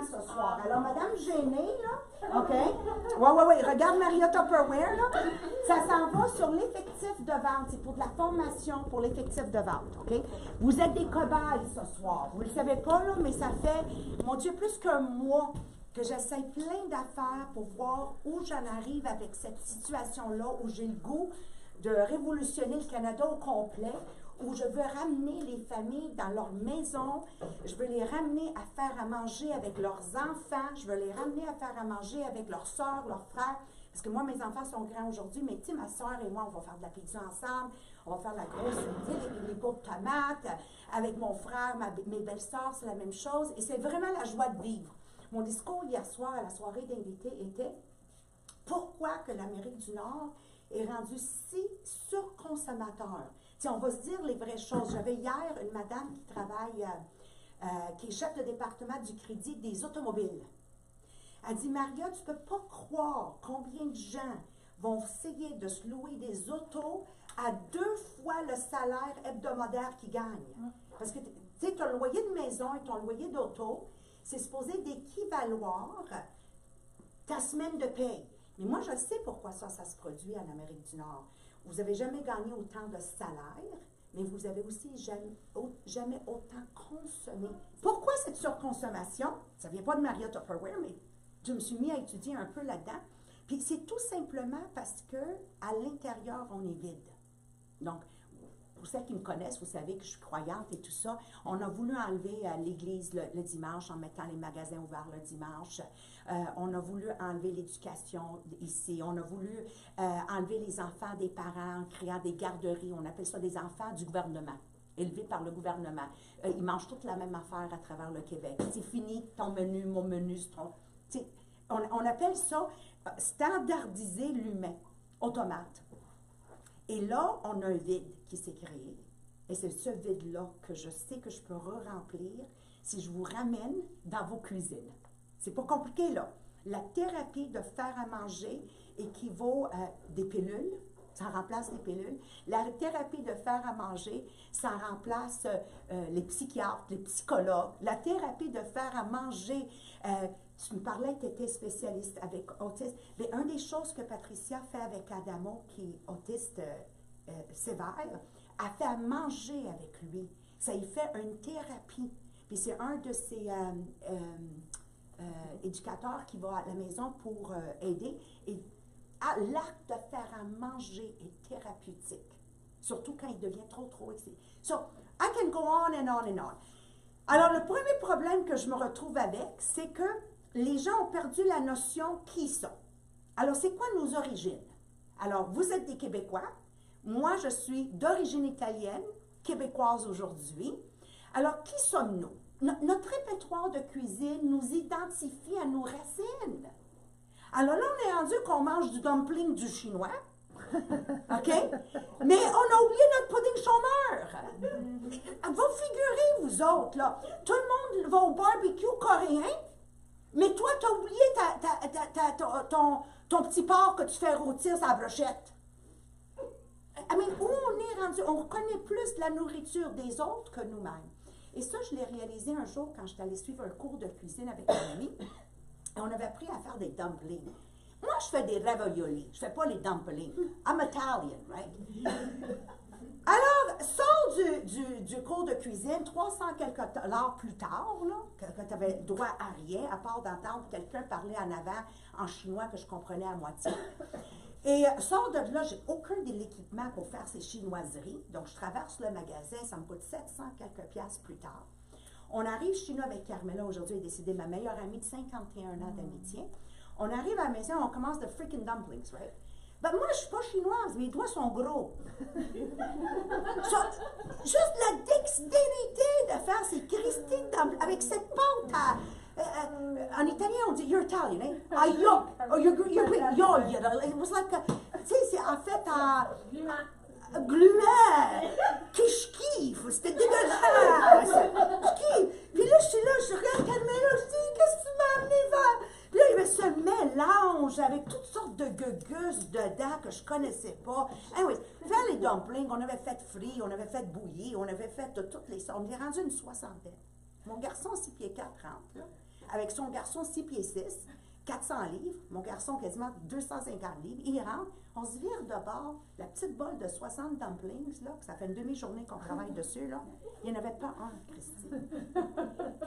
ce soir. Alors, Madame Gênée, là, OK? Oui, regarde Maria Tupperware, là. Ça s'en va sur l'effectif de vente. C'est pour de la formation pour l'effectif de vente, OK? Vous êtes des cobayes ce soir. Vous ne le savez pas, là, mais ça fait, mon Dieu, plus qu'un mois que j'essaie plein d'affaires pour voir où j'en arrive avec cette situation-là, où j'ai le goût de révolutionner le Canada au complet, où je veux ramener les familles dans leur maison, je veux les ramener à faire à manger avec leurs enfants, je veux les ramener à faire à manger avec leurs soeurs, leurs frères, parce que moi, mes enfants sont grands aujourd'hui, mais tu sais, ma soeur et moi, on va faire de la pizza ensemble, on va faire de la grosse, tu sais, les pots de tomates, avec mon frère, mes belles-sœurs, c'est la même chose, et c'est vraiment la joie de vivre. Mon discours hier soir à la soirée d'invités était « Pourquoi que l'Amérique du Nord est rendue si surconsommateur? » On va se dire les vraies choses. J'avais hier une madame qui travaille, qui est chef de département du crédit des automobiles. Elle dit, Maria, tu ne peux pas croire combien de gens vont essayer de se louer des autos à 2 fois le salaire hebdomadaire qu'ils gagnent. Parce que, tu sais, ton loyer de maison et ton loyer d'auto, c'est supposé d'équivaloir ta semaine de paye. Mais moi, je sais pourquoi ça se produit en Amérique du Nord. Vous n'avez jamais gagné autant de salaire, mais vous avez aussi jamais autant consommé. Pourquoi cette surconsommation? Ça ne vient pas de Maria Tupperware, mais je me suis mis à étudier un peu là-dedans. Puis c'est tout simplement parce que à l'intérieur, on est vide. Donc, pour celles qui me connaissent, vous savez que je suis croyante et tout ça. On a voulu enlever l'Église le dimanche en mettant les magasins ouverts le dimanche. On a voulu enlever l'éducation ici. On a voulu enlever les enfants des parents en créant des garderies. On appelle ça des enfants du gouvernement, élevés par le gouvernement. Ils mangent toute la même affaire à travers le Québec. C'est fini, ton menu, mon menu. On appelle ça standardiser l'humain, automate. Et là, on a un vide qui s'est créé. Et c'est ce vide-là que je sais que je peux re-remplir si je vous ramène dans vos cuisines. C'est pas compliqué, là. La thérapie de faire à manger équivaut à des pilules. Ça remplace les pilules. La thérapie de faire à manger, ça remplace les psychiatres, les psychologues. La thérapie de faire à manger, tu me parlais que tu étais spécialiste avec autisme. Mais une des choses que Patricia fait avec Adamo, qui est autiste sévère, elle fait à manger avec lui. Ça y fait une thérapie. Puis c'est un de ses éducateurs qui va à la maison pour aider. Et l'acte de faire à manger est thérapeutique. Surtout quand il devient trop excité. So, I can go on and on and on. Alors, le premier problème que je me retrouve avec, c'est que les gens ont perdu la notion qui ils sont. Alors, c'est quoi nos origines? Alors, vous êtes des Québécois. Moi, je suis d'origine italienne, québécoise aujourd'hui. Alors, qui sommes-nous? Notre répertoire de cuisine nous identifie à nos racines. Alors là, on est rendu qu'on mange du dumpling du chinois, OK? Mais on a oublié notre pudding chômeur. Vous figurez, vous autres, là, tout le monde va au barbecue coréen, mais toi, tu as oublié ton petit porc que tu fais rôtir sur la brochette. I mean, où on est rendu? On connaît plus la nourriture des autres que nous-mêmes. Et ça, je l'ai réalisé un jour quand j'étais allée suivre un cours de cuisine avec un ami. Et on avait appris à faire des dumplings. Moi, je fais des ravioli. Je ne fais pas les dumplings. I'm Italian, right? Alors, sors du cours de cuisine, 300 quelques dollars plus tard, là, que tu avais droit à rien, à part d'entendre quelqu'un parler en avant en chinois que je comprenais à moitié. Et sors de là, j'ai aucun de l'équipement pour faire ces chinoiseries. Donc, je traverse le magasin, ça me coûte 700 quelques piastres plus tard. On arrive chez nous avec Carmela, aujourd'hui, elle est décédée, ma meilleure amie de 51 ans d'amitié. On arrive à la maison, on commence de freaking dumplings, right? Ben moi, je ne suis pas chinoise, mes doigts sont gros. Juste la dextérité de faire ces Christine dumplings avec cette pâte en italien, on dit you're Italian, eh? Aïe, or you're Greek, yo, it was like, tu sais, c'est en fait gluant, kiff, c'était dégueulasse, puis là, je suis là, je regarde Carmela, je dis, qu'est-ce que tu m'as amené vers? Puis là, il y avait ce mélange avec toutes sortes de gugus dedans que je connaissais pas. Anyway, faire les dumplings, on avait fait frit, on avait fait bouillir, on avait fait de toutes les sortes. On est rendu une soixantaine. Mon garçon, 6 pieds 4 rentre, là. avec son garçon 6 pieds 6, 400 livres, mon garçon quasiment 250 livres, il rentre, on se vire de bord, la petite bolle de 60 dumplings, là, ça fait une demi-journée qu'on travaille dessus, là, il n'y en avait pas un, Christy.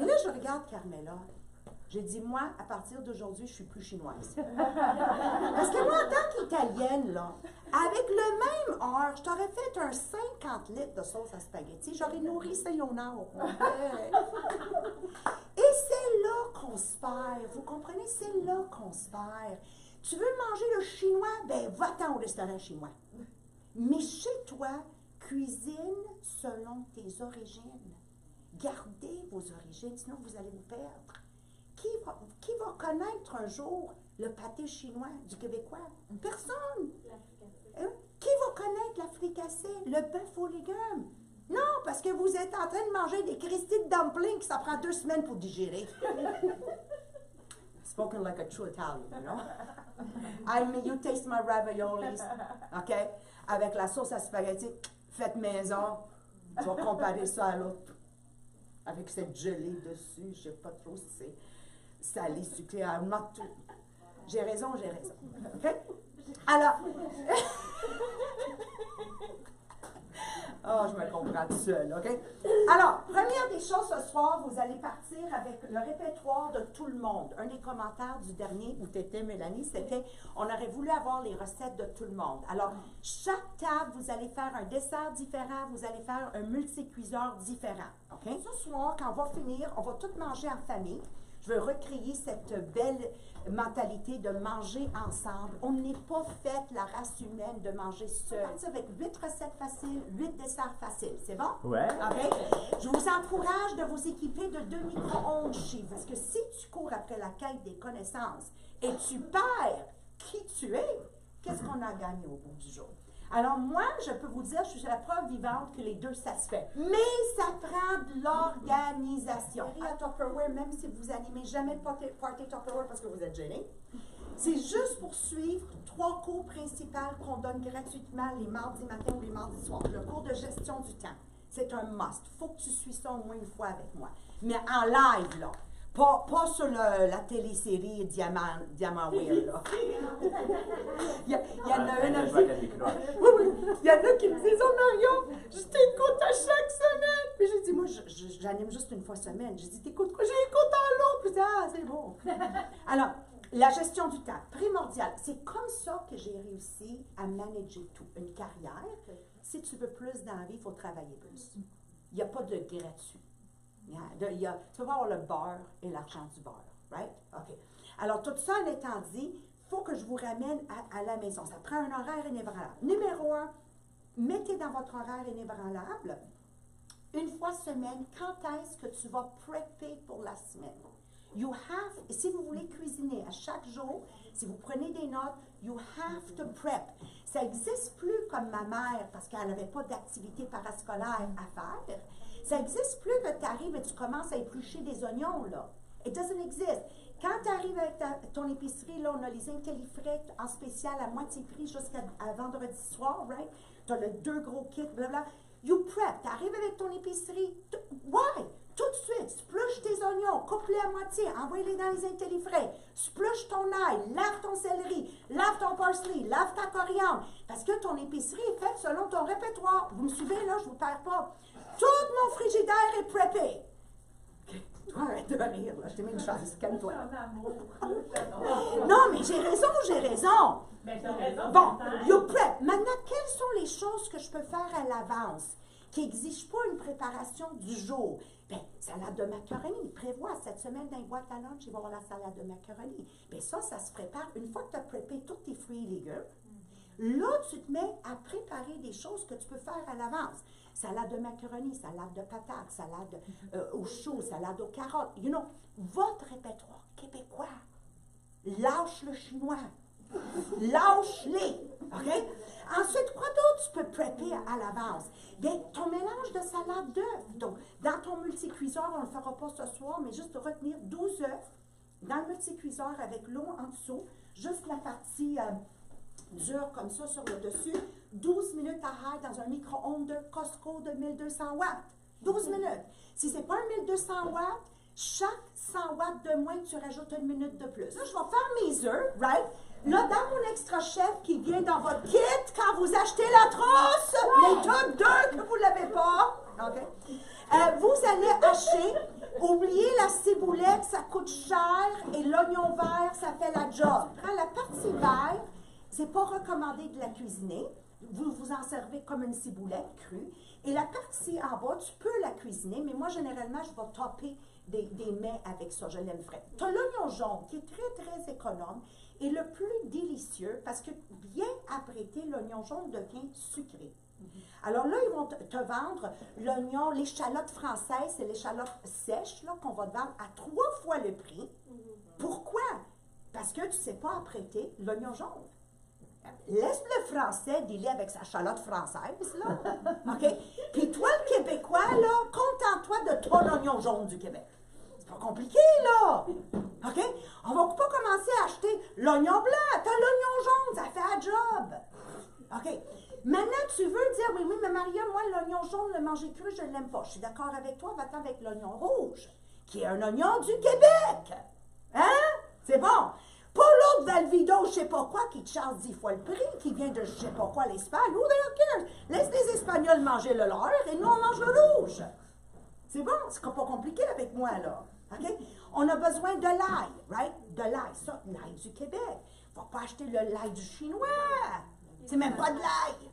Et là, je regarde Carmela. J'ai dit, moi, à partir d'aujourd'hui, je suis plus chinoise. Parce que moi, en tant qu'Italienne, là, avec le même heure, je t'aurais fait un 50 litres de sauce à spaghetti, j'aurais nourri Sayonara au complet. Et c'est là qu'on se perd, vous comprenez? C'est là qu'on se perd. Tu veux manger le chinois? Ben, va-t'en au restaurant chinois. Mais chez toi, cuisine selon tes origines. Gardez vos origines, sinon vous allez vous perdre. Qui va connaître un jour le pâté chinois du Québécois? Personne. Hein? Qui va connaître la fricassée, le bœuf aux légumes? Non, parce que vous êtes en train de manger des Christy de dumplings que ça prend 2 semaines pour digérer. Spoken like a true Italian, you know? I mean, you taste my raviolis, OK? Avec la sauce à spaghetti, faite maison. Tu vas comparer ça à l'autre. Avec cette gelée dessus, je ne sais pas trop si c'est salé, sucré, not. J'ai raison, OK? Alors, oh, je me comprends tout seul, OK? Alors, première des choses ce soir, vous allez partir avec le répertoire de tout le monde. Un des commentaires du dernier où tu étais, Mélanie, c'était on aurait voulu avoir les recettes de tout le monde. Alors, chaque table, vous allez faire un dessert différent, vous allez faire un multicuiseur différent, OK? Ce soir, quand on va finir, on va tout manger en famille. Je veux recréer cette belle mentalité de manger ensemble. On n'est pas fait, la race humaine, de manger seul. Avec 8 recettes faciles, 8 desserts faciles. C'est bon? Ouais. OK? Je vous encourage de vous équiper de 2 micro-ondes chez vous. Parce que si tu cours après la quête des connaissances et tu perds qui tu es, qu'est-ce qu'on a gagné au bout du jour? Alors moi, je peux vous dire, je suis la preuve vivante que les deux, ça se fait. Mais ça prend de l'organisation. À Tupperware, même si vous animez jamais le party Tupperware parce que vous êtes gênés, c'est juste pour suivre 3 cours principaux qu'on donne gratuitement les mardis matins ou les mardis soirs. Le cours de gestion du temps, c'est un must. Il faut que tu suis ça au moins une fois avec moi. Mais en live, là. Pas sur la télésérie Diamant Weird, là. Il y en a une aussi. Oui, il y en a qui me disent, oh Marion, je t'écoute à chaque semaine. Puis j'ai dit, moi, j'anime juste une fois semaine. J'ai dit, t'écoutes quoi? J'écoute en long. Puis ah, c'est bon. Alors, la gestion du temps, primordial. C'est comme ça que j'ai réussi à manager tout. Une carrière, si tu veux plus dans la vie, il faut travailler plus. Il n'y a pas de gratuit. Tu peux pas avoir le beurre et l'argent du beurre, right? OK. Alors, tout ça en étant dit, il faut que je vous ramène à la maison. Ça prend un horaire inébranlable. Numéro 1, mettez dans votre horaire inébranlable, une fois semaine, quand est-ce que tu vas prepper pour la semaine? You have, si vous voulez cuisiner à chaque jour, si vous prenez des notes, you have to prep. Ça n'existe plus comme ma mère, parce qu'elle n'avait pas d'activité parascolaire à faire. Ça n'existe plus que tu arrives et tu commences à éplucher des oignons, là. It doesn't exist. Quand tu arrives avec ton épicerie, là, on a les intellifrais en spécial à moitié prix jusqu'à vendredi soir, right? Tu as le 2 gros kits, blablabla. You prep. Tu arrives avec ton épicerie. Why? Tout de suite, spluche tes oignons, coupe-les à moitié, envoie-les dans les intellifrais, spluche ton ail, lave ton céleri, lave ton parsley, lave ta coriandre, parce que ton épicerie est faite selon ton répertoire. Vous me suivez, là, je ne vous perds pas. Tout mon frigidaire est preppé. Toi, arrête de rire, là, je t'ai mis une chance, calme-toi. Non, mais j'ai raison. Bon, you prep. Maintenant, quelles sont les choses que je peux faire à l'avance qui n'exigent pas une préparation du jour? Bien, salade de macaroni. Prévois, cette semaine, dans les boîtes à lunch, il va y avoir la salade de macaroni. Bien, ça se prépare. Une fois que tu as préparé tous tes fruits et légumes, là, tu te mets à préparer des choses que tu peux faire à l'avance. Salade de macaroni, salade de patates, salade au chou, salade aux carottes. You know, votre répertoire québécois. Lâche le chinois. Lâche-les. OK? Ensuite, quoi d'autre tu peux prepper à l'avance? Bien, ton mélange de salade d'œufs. Donc, dans ton multicuiseur, on ne le fera pas ce soir, mais juste retenir 12 œufs dans le multicuiseur avec l'eau en dessous, juste la partie dure comme ça sur le dessus, 12 minutes à high dans un micro-ondes de Costco de 1200 watts. 12 minutes. Si ce n'est pas un 1200 watts, chaque 100 watts de moins, tu rajoutes 1 minute de plus. Là, je vais faire mes œufs, right? Là, dans mon extra chef qui vient dans votre kit, quand vous achetez la trousse, les top 2 que vous ne l'avez pas, OK? Vous allez hacher, oubliez la ciboulette, ça coûte cher, et l'oignon vert, ça fait la job. Quand la partie verte, c'est pas recommandé de la cuisiner. Vous vous en servez comme une ciboulette crue. Et la partie en bas, tu peux la cuisiner, mais moi, généralement, je vais topper des mets avec ça. Je l'aime frais. Tu as l'oignon jaune qui est très, très économe et le plus délicieux parce que bien apprêté, l'oignon jaune devient sucré. Alors là, ils vont te vendre l'oignon, l'échalote française, c'est l'échalote sèche qu'on va te vendre à 3 fois le prix. Pourquoi? Parce que tu ne sais pas apprêter l'oignon jaune. Laisse le Français dealer avec sa chalotte française, là. OK? Puis toi, le Québécois, là, contente-toi de ton oignon jaune du Québec. C'est pas compliqué, là. OK? On va pas commencer à acheter l'oignon blanc. T'as l'oignon jaune, ça fait la job. OK? Maintenant, tu veux dire, oui, mais Maria, moi, l'oignon jaune, le manger cru, je ne l'aime pas. Je suis d'accord avec toi, va-t'en avec l'oignon rouge, qui est un oignon du Québec. Hein? C'est bon. Pas l'autre Valvido, je sais pas quoi, qui te charge 10 fois le prix, qui vient de je sais pas quoi, l'Espagne. Who the hell cares? Laisse les Espagnols manger le leur et nous, on mange le rouge. C'est bon, c'est pas compliqué avec moi, là. OK? On a besoin de l'ail, right? De l'ail. Ça, l'ail du Québec. On va pas acheter l'ail du Chinois. C'est même pas de l'ail.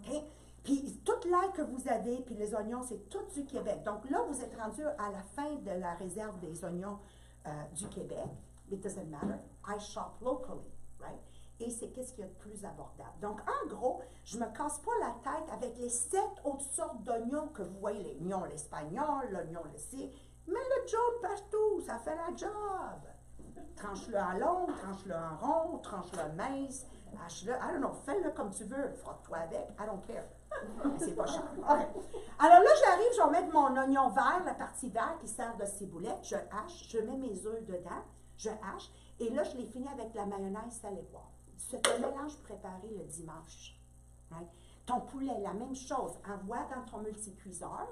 OK? Puis, toute l'ail que vous avez, puis les oignons, c'est tout du Québec. Donc là, vous êtes rendu à la fin de la réserve des oignons du Québec. It doesn't matter. I shop locally, right? Et c'est qu'est-ce qu'il y a de plus abordable. Donc, en gros, je ne me casse pas la tête avec les 7 autres sortes d'oignons que vous voyez. L'oignon l'espagnol, l'oignon le ci. Mais le jaune partout, ça fait la job. Tranche-le en long, tranche-le en rond, tranche-le mince, hache-le, I don't know, fais-le comme tu veux, frotte-toi avec, I don't care. Mais c'est pas cher. Okay. Alors là, j'arrive, je vais mettre mon oignon vert, la partie verte qui sert de ciboulette, je hache, je mets mes œufs dedans, je hache, et là, je les finis avec la mayonnaise salée poivre. C'est un mélange préparé le dimanche. Right? Ton poulet, la même chose, envoie dans ton multicuiseur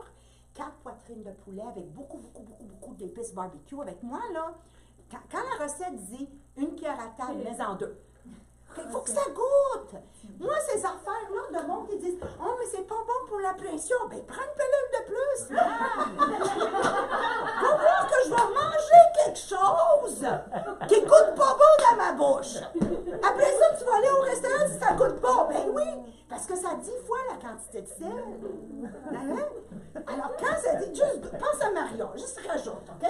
4 poitrines de poulet avec beaucoup d'épices barbecue. Avec moi, là, quand la recette dit une cuillère à table, mets-en 2. Il faut que ça goûte. Moi, ces affaires-là de monde qui disent « Oh, mais c'est pas bon pour la pression. » Ben, prends une pilule de plus. Faut voir que je vais manger quelque chose qui goûte pas bon dans ma bouche. Après ça, tu vas aller au restaurant si ça goûte pas. Ben oui, parce que ça a 10 fois la quantité de sel. Hein? Alors, quand ça dit, juste pense à Marion, juste rajoute, OK?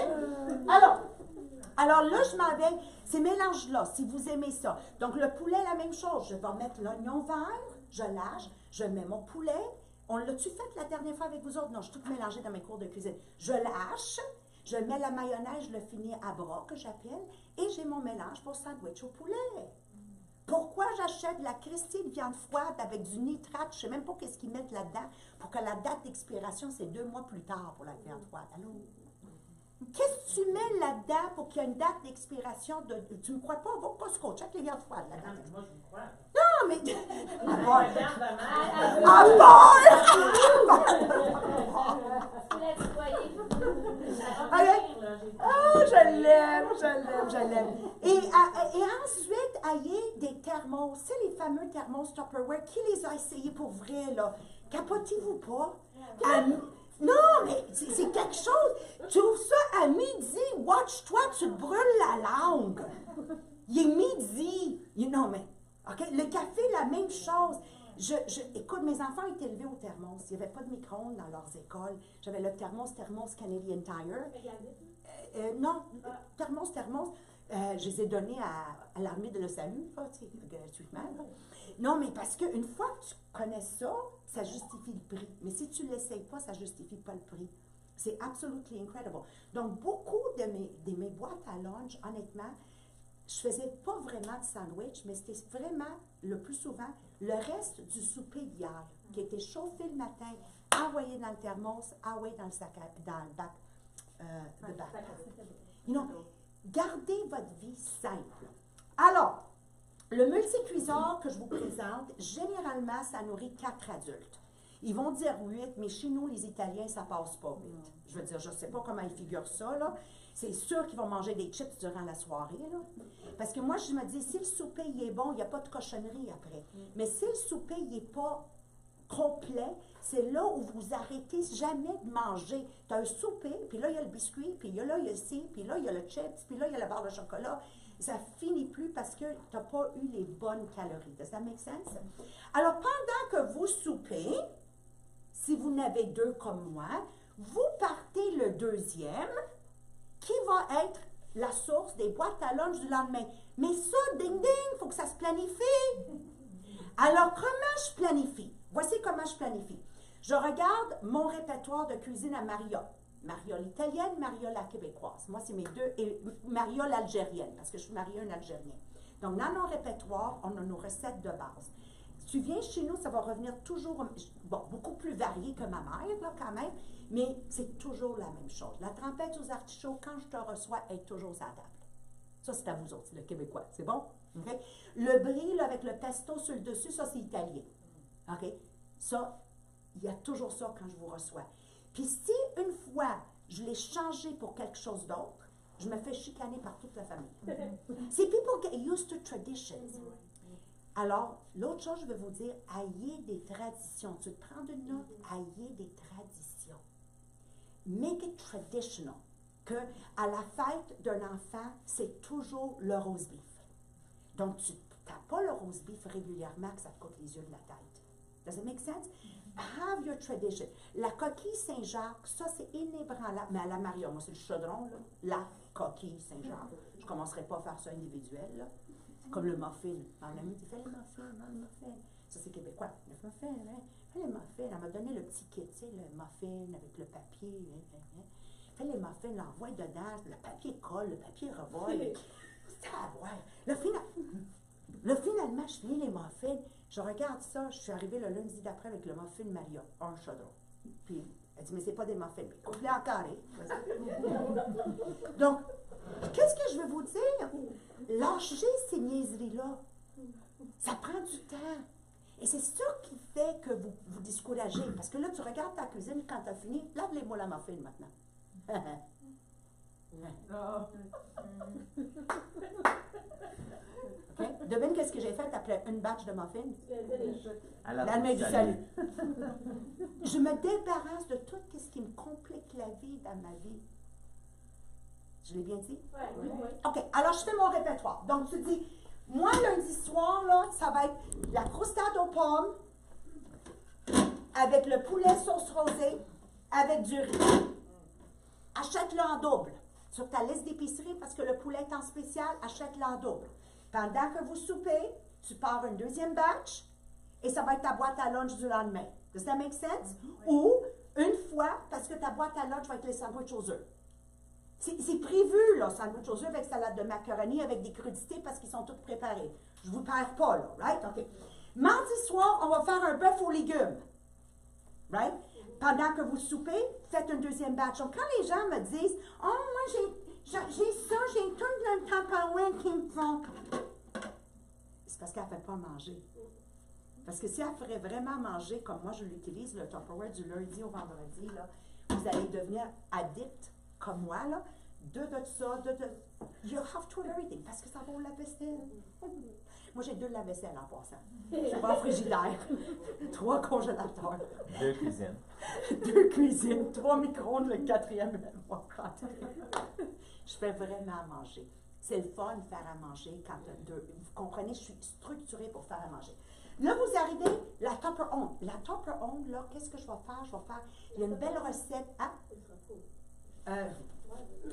Alors là, je m'en vais, ces mélanges-là, si vous aimez ça. Donc, le poulet, la même chose. Je vais mettre l'oignon vert, je lâche, je mets mon poulet. On l'a-tu fait la dernière fois avec vous autres? Non, je suis tout mélangé dans mes cours de cuisine. Je lâche, je mets la mayonnaise, je le finis à bras, que j'appelle, et j'ai mon mélange pour sandwich au poulet. Pourquoi j'achète la Christie de viande froide avec du nitrate? Je ne sais même pas qu'est-ce qu'ils mettent là-dedans pour que la date d'expiration, c'est 2 mois plus tard pour la viande froide. Allô? Qu'est-ce que tu mets là-dedans pour qu'il y ait une date d'expiration de... Tu ne me crois pas? Va au Costco, check les viandes froides là-dedans. Moi, je vous crois. Non, mais... Je l'aime. Et ensuite, ayez des thermos. C'est les fameux thermos Tupperware. Qui les a essayés pour vrai, là? Capotez-vous pas. Non, mais c'est quelque chose. Tu ouvres ça à midi. Watch-toi, tu te brûles la langue. Il est midi. Non, mais, OK? Le café, la même chose. Écoute, mes enfants étaient élevés au thermos. Il n'y avait pas de micro-ondes dans leurs écoles. J'avais le thermos Canadian Tire. Non, thermos. Je les ai donnés à l'armée de le salut, là, gratuitement. Là. Non, mais parce qu'une fois que tu connais ça, ça justifie le prix. Mais si tu ne l'essayes pas, ça ne justifie pas le prix. C'est absolument incredible. Donc, beaucoup de mes boîtes à lunch, honnêtement, je ne faisais pas vraiment de sandwich, mais c'était vraiment, le plus souvent, le reste du souper d'hier, qui était chauffé le matin, envoyé dans le thermos, envoyé dans le bac. Gardez votre vie simple. Alors, le multicuiseur que je vous présente, généralement, ça nourrit 4 adultes. Ils vont dire 8, mais chez nous, les Italiens, ça passe pas 8. Je veux dire, je ne sais pas comment ils figurent ça, là. C'est sûr qu'ils vont manger des chips durant la soirée, là. Parce que moi, je me dis, si le souper, il est bon, il n'y a pas de cochonnerie après. Mais si le souper, il n'est pas complet, c'est là où vous arrêtez jamais de manger. Tu as un souper, puis là, il y a le biscuit, puis là, il y a ci, puis là, il y a le chips, puis là, il y a la barre de chocolat. Ça finit plus parce que tu n'as pas eu les bonnes calories. Does that make sense? Alors, pendant que vous soupez, si vous n'avez deux comme moi, vous partez le deuxième, qui va être la source des boîtes à lunch du lendemain. Mais ça, ding ding, il faut que ça se planifie. Alors, comment je planifie? Voici comment je planifie. Je regarde mon répertoire de cuisine à Maria. Maria l'italienne, Maria la québécoise. Moi, c'est mes deux. Et Maria l'algérienne, parce que je suis mariée à un Algérien. Donc, dans nos répertoires, on a nos recettes de base. Si tu viens chez nous, ça va revenir toujours, bon, beaucoup plus varié que ma mère, là, quand même, mais c'est toujours la même chose. La trempette aux artichauts, quand je te reçois, est toujours à la table. Ça, c'est à vous autres, le Québécois. C'est bon? Okay? Le brie, là, avec le pesto sur le dessus, ça, c'est italien. OK? Ça, il y a toujours ça quand je vous reçois. Puis si, une fois, je l'ai changé pour quelque chose d'autre, je me fais chicaner par toute la famille. C'est people get used to traditions. Alors, l'autre chose, je vais vous dire, ayez des traditions. Tu te prends une note, ayez des traditions. Make it traditional. Que à la fête d'un enfant, c'est toujours le roast beef. Donc, tu n'as pas le roast beef régulièrement que ça te coûte les yeux de la tête. Does it make sense? Have your tradition. La coquille Saint-Jacques, ça, c'est inébranlable. Mais à la Maria, moi, c'est le chaudron, là. La coquille Saint-Jacques. Je ne commencerai pas à faire ça individuel, là. Comme le muffin. Mon amie dit, fais le muffin, le muffin. Ça, c'est québécois. Le muffin, hein? Fais le muffin. Elle m'a donné le petit kit, tu sais, le muffin avec le papier. Fais les muffins, l'envoie dedans, le papier colle, le papier revole. C'est à voir. Finalement, je finis les muffins. Je regarde ça, je suis arrivée le lundi d'après avec le muffin Maria, un chaudron. Puis, elle dit, mais c'est pas des muffins, mais coupe-les en carré. Donc, qu'est-ce que je veux vous dire? Lâchez ces niaiseries-là. Ça prend du temps. Et c'est ça qui fait que vous vous découragez. Parce que là, tu regardes ta cuisine quand tu as fini, lave-les-moi la muffin maintenant. Okay? Devine qu'est-ce que j'ai fait après une batch de muffins? La main du salut. Je me débarrasse de tout ce qui me complique la vie dans ma vie. Je l'ai bien dit? Oui. OK, alors je fais mon répertoire. Donc tu dis, moi lundi soir, là, ça va être la croustade aux pommes avec le poulet sauce rosée avec du riz. Achète-le en double sur ta liste d'épicerie parce que le poulet est en spécial, achète-le en double. Pendant que vous soupez, tu pars une deuxième batch et ça va être ta boîte à lunch du lendemain. Does that make sense? Ou une fois, parce que ta boîte à lunch va être les sandwichs aux œufs. C'est prévu, là, sandwich aux œufs avec salade de macaroni, avec des crudités parce qu'ils sont tous préparés. Je ne vous perds pas, là, right? OK. Mardi soir, on va faire un bœuf aux légumes. Right? Pendant que vous soupez, faites une deuxième batch. Donc, quand les gens me disent, « Oh, moi, j'ai tout le Tupperware qui me font. » C'est parce qu'elle ne fait pas manger. Parce que si elle ferait vraiment manger, comme moi je l'utilise, le Tupperware du lundi au vendredi, là, vous allez devenir addict, comme moi, là, de ça, you have to everything, parce que ça vaut la vaisselle. Moi, j'ai 2 lave-vaisselle en passant. J'ai pas un frigidaire, 3 congélateurs. 2 cuisines. 2 cuisines, 3 micro-ondes, le 4e. Je fais vraiment à manger. C'est le fun de faire à manger quand tu as 2. Vous comprenez, je suis structurée pour faire à manger. Là, vous arrivez, la Tupper Onde. La Tupper Onde, là, qu'est-ce que je vais faire? Il y a une belle recette.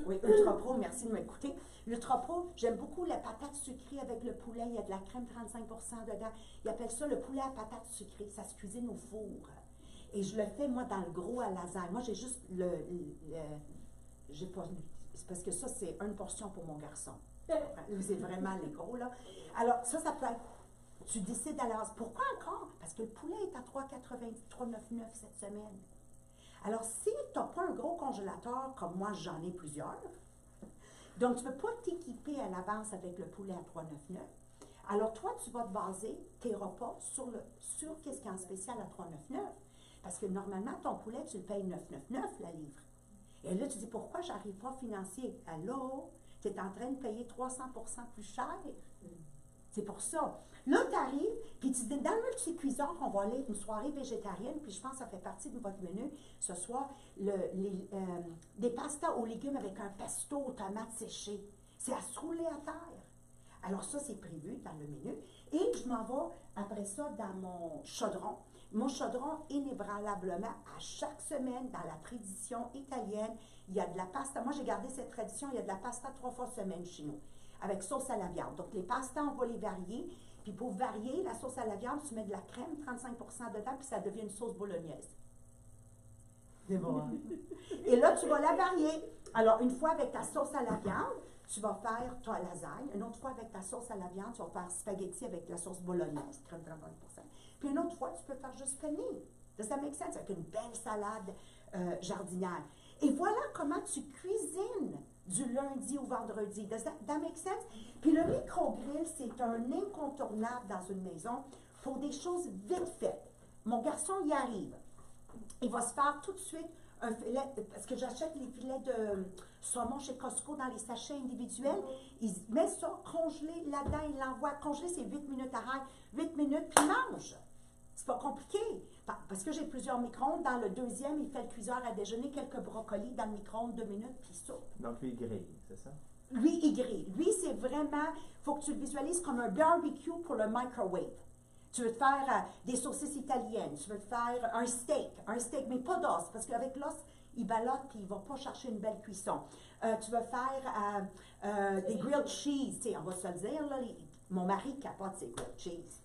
Oui, Ultra Pro, merci de m'écouter. L'Ultra Pro, j'aime beaucoup la patate sucrée avec le poulet. Il y a de la crème 35% dedans. Ils appellent ça le poulet à patate sucrée. Ça se cuisine au four. Et je le fais, moi, dans le gros à lasagne. Moi, j'ai juste j'ai pas. C'est parce que ça, c'est une portion pour mon garçon. C'est vraiment les gros, là. Alors, ça peut être. Tu décides à l'avance. Pourquoi encore? Parce que le poulet est à 3,99 cette semaine. Alors, si tu n'as pas un gros congélateur, comme moi, j'en ai plusieurs, donc tu ne peux pas t'équiper à l'avance avec le poulet à 3,99. Alors, toi, tu vas te baser tes repas sur qu'est-ce qui est en spécial à 3,99. Parce que normalement, ton poulet, tu le payes 9,99 la livre. Et là, tu dis, pourquoi j'arrive pas financier? Allô? Tu es en train de payer 300% plus cher. C'est pour ça. Là, tu arrives, puis tu dis, dans le multi-cuiseur, on va aller une soirée végétarienne, puis je pense que ça fait partie de votre menu ce soir, des pastas aux légumes avec un pesto aux tomates séchées. C'est à se rouler à terre. Alors ça, c'est prévu dans le menu. Et je m'en vais après ça dans mon chaudron. Mon chaudron, inébranlablement, à chaque semaine, dans la tradition italienne, il y a de la pasta. Moi, j'ai gardé cette tradition, il y a de la pasta 3 fois semaine chez nous, avec sauce à la viande. Donc, les pastas, on va les varier. Puis pour varier la sauce à la viande, tu mets de la crème, 35% dedans, puis ça devient une sauce bolognaise. C'est bon, hein? Et là, tu vas la varier. Alors, une fois avec ta sauce à la viande, tu vas faire ta lasagne. Une autre fois avec ta sauce à la viande, tu vas faire spaghetti avec la sauce bolognaise, crème 35%. Puis une autre fois, tu peux faire juste penne. Does that make sense? Avec une belle salade jardinière. Et voilà comment tu cuisines du lundi au vendredi. Does that make sense? Puis le micro-grill, c'est un incontournable dans une maison pour des choses vite faites. Mon garçon y arrive. Il va se faire tout de suite un filet, parce que j'achète les filets de saumon chez Costco dans les sachets individuels. Il met ça congelé là-dedans, il l'envoie congelé, c'est 8 minutes à rail, 8 minutes, puis il mange. C'est pas compliqué. Parce que j'ai plusieurs micro-ondes. Dans le deuxième, il fait le cuiseur à déjeuner, quelques brocolis dans le micro-ondes, 2 minutes, puis soupe. Donc, lui, il grille, c'est ça? Lui, il grille. Lui, c'est vraiment, il faut que tu le visualises comme un barbecue pour le microwave. Tu veux te faire des saucisses italiennes, tu veux te faire un steak, mais pas d'os, parce qu'avec l'os, il ballotte puis il ne va pas chercher une belle cuisson. Tu veux faire des grilled cheese, tu sais, on va se le dire, là, mon mari capote ses grilled cheese.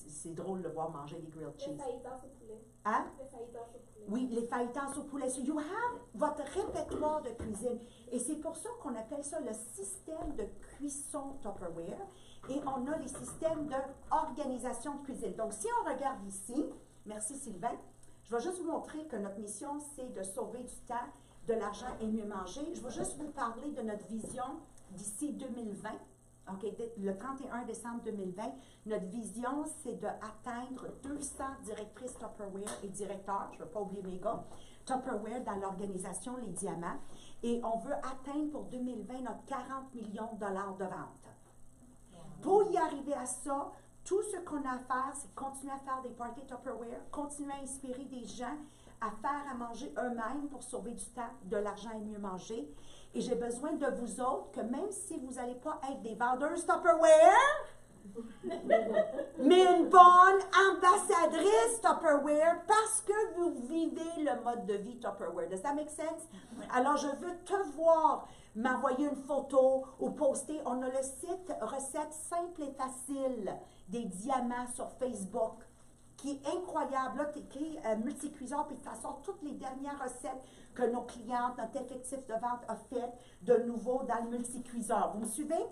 C'est drôle de le voir manger des grilled cheese. Les fajitas au poulet. Hein? Les fajitas au poulet. Oui, les fajitas au poulet. So you have votre répertoire de cuisine. Et c'est pour ça qu'on appelle ça le système de cuisson Tupperware. Et on a les systèmes d'organisation de cuisine. Donc, si on regarde ici, merci Sylvain, je vais juste vous montrer que notre mission, c'est de sauver du temps, de l'argent et mieux manger. Je vais juste vous parler de notre vision d'ici 2020. OK, le 31 décembre 2020, notre vision, c'est d'atteindre 200 directrices Tupperware et directeurs, je ne veux pas oublier mes gars, Tupperware dans l'organisation Les Diamants. Et on veut atteindre pour 2020 notre 40 millions de dollars de vente. Pour y arriver à ça, tout ce qu'on a à faire, c'est continuer à faire des parties Tupperware, continuer à inspirer des gens à faire à manger eux-mêmes pour sauver du temps, de l'argent et mieux manger. Et j'ai besoin de vous autres que même si vous n'allez pas être des vendeurs Tupperware, mais une bonne ambassadrice Tupperware parce que vous vivez le mode de vie Tupperware. Does that make sense? Alors, je veux te voir m'envoyer une photo ou poster. On a le site Recettes simples et faciles des diamants sur Facebook qui est incroyable. Là, tu écris multi-cuiseur puis ça sort toutes les dernières recettes que nos clientes, notre effectif de vente a fait de nouveau dans le multi-cuiseur. Vous me suivez?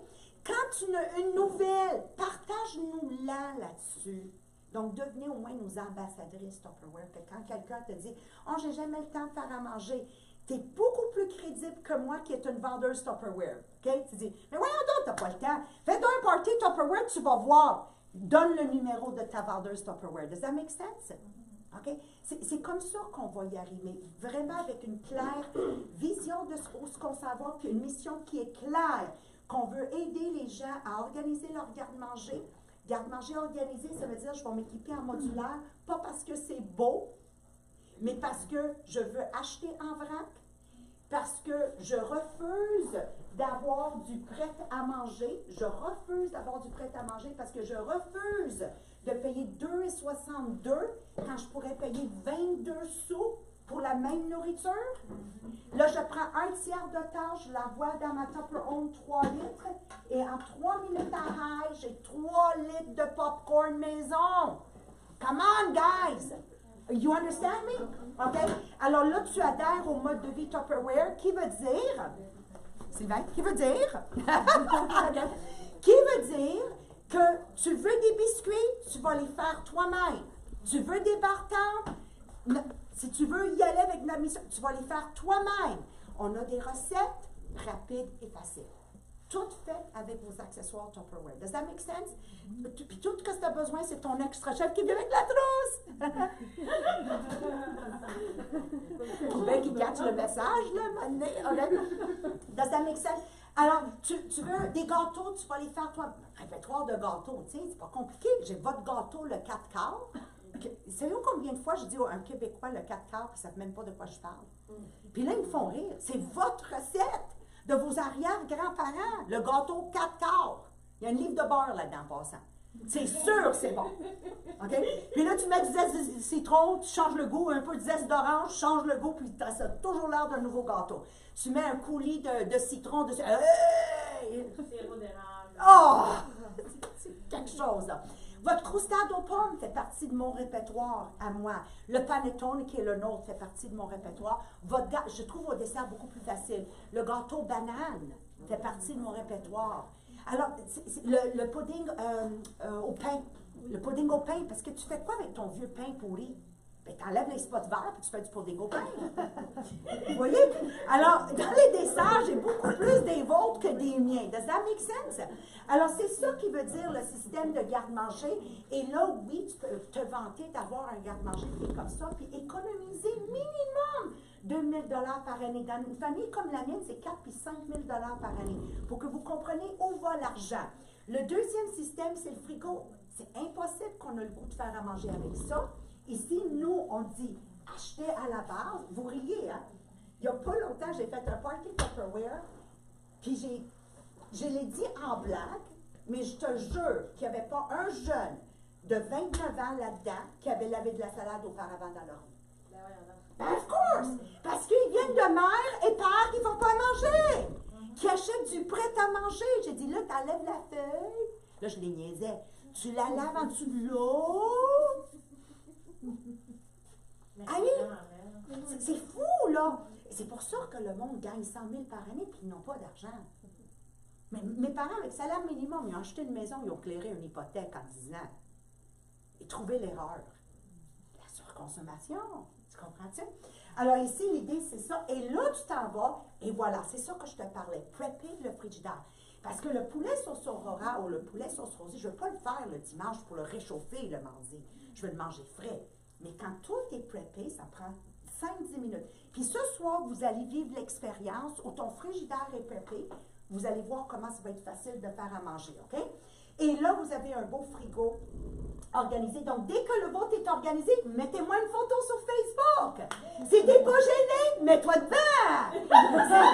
Quand tu as une nouvelle, partage-nous-la là-dessus. Donc, devenez au moins nos ambassadrices Tupperware. Que quand quelqu'un te dit « Oh, j'ai jamais le temps de faire à manger », tu es beaucoup plus crédible que moi qui est une vendeuse Tupperware. Okay? Tu dis « Mais voyons donc, tu n'as pas le temps. Fais-toi un party Tupperware, tu vas voir. » Donne le numéro de ta vendeuse Tupperware. Does that make sense? Okay? C'est comme ça qu'on va y arriver. Vraiment avec une claire vision de ce qu'on s'en va, puis une mission qui est claire, qu'on veut aider les gens à organiser leur garde-manger. Garde-manger organisé, ça veut dire je vais m'équiper en modulaire, pas parce que c'est beau, mais parce que je veux acheter en vrac, parce que je refuse d'avoir du prêt à manger. Je refuse d'avoir du prêt à manger parce que je refuse de payer 2,62 quand je pourrais payer 22 sous pour la même nourriture. Là, je prends un tiers de tasse, je l'envoie dans ma Tupperware 3 litres et en 3 minutes à high, j'ai 3 litres de popcorn maison. Come on, guys! You understand me? OK? Alors là, tu adhères au mode de vie Tupperware qui veut dire, Sylvain, qui veut dire, qui veut dire que tu veux des biscuits, tu vas les faire toi-même. Tu veux des bartendes, si tu veux y aller avec ma mission, tu vas les faire toi-même. On a des recettes rapides et faciles. tout fait avec vos accessoires Tupperware. Does that make sense? Puis tout ce que tu as besoin, c'est ton extra chef qui vient avec la trousse. Pour bien qu'il catch le message, là, maintenant. Okay? Does that make sense? Alors, tu veux des gâteaux, tu vas les faire toi. Répertoire de gâteaux, tu sais, c'est pas compliqué. J'ai votre gâteau, le 4 quarts. Savez-vous combien de fois je dis à un Québécois le 4 quarts, puis ils ne savent même pas de quoi je parle? Puis là, ils me font rire. C'est votre recette de vos arrière-grands-parents, le gâteau 4 quarts. Il y a un livre de beurre là-dedans en passant. C'est sûr, c'est bon. OK? Puis là, tu mets du zeste de citron, tu changes le goût, un peu de zeste d'orange, tu changes le goût, puis ça a toujours l'air d'un nouveau gâteau. Tu mets un coulis de citron, Hey! Sirop d'érable. Oh! C'est quelque chose, là. Votre croustade aux pommes fait partie de mon répertoire à moi. Le panettone, qui est le nôtre, fait partie de mon répertoire. Je trouve vos desserts beaucoup plus faciles. Le gâteau banane fait partie de mon répertoire. Alors, le pudding au pain. Le pudding au pain, parce que tu fais quoi avec ton vieux pain pourri? Ben, tu enlèves les spots verts et tu fais du pudding au pain. Vous voyez? Alors, dans les desserts, j'ai beaucoup plus des vôtres que des miens. Does that make sense? Alors, c'est ça qui veut dire le système de garde-manger. Et là, oui, tu peux te vanter d'avoir un garde-manger qui est comme ça, puis économiser minimum 2 000 $ par année. Dans une famille comme la mienne, c'est 4 puis 5 000 $ par année. Pour que vous compreniez où va l'argent. Le deuxième système, c'est le frigo. C'est impossible qu'on ait le goût de faire à manger avec ça. Ici, nous, on dit acheter à la base. Vous riez, hein? Il n'y a pas longtemps, j'ai fait un party Tupperware, puis je l'ai dit en blague, mais je te jure qu'il n'y avait pas un jeune de 29 ans là-dedans qui avait lavé de la salade auparavant dans leur vie. Of course! Parce qu'ils viennent de mère et père qui ne font pas manger, qui achètent du prêt à manger. J'ai dit, là, tu enlèves la feuille. Là, je les niaisais. Tu la laves en dessous de l'eau. C'est fou, là! C'est pour ça que le monde gagne 100 000 par année et ils n'ont pas d'argent. Mais mes parents, avec salaire minimum, ils ont acheté une maison, ils ont clairé une hypothèque en 10 ans. Et trouvé l'erreur. La surconsommation. Tu comprends-tu? Alors ici, l'idée, c'est ça. Et là, tu t'en vas, et voilà, c'est ça que je te parlais. Prepper le frigidaire. Parce que le poulet sauce aurora ou le poulet sauce rosée, je ne veux pas le faire le dimanche pour le réchauffer le mardi. Je veux le manger frais. Mais quand tout est preppé, ça prend 5-10 minutes. Puis ce soir, vous allez vivre l'expérience où ton frigidaire est preppé. Vous allez voir comment ça va être facile de faire à manger, OK? Et là, vous avez un beau frigo organisé. Donc, dès que le vôtre est organisé, mettez-moi une photo sur Facebook. Si t'es pas gêné, mets-toi dedans. Si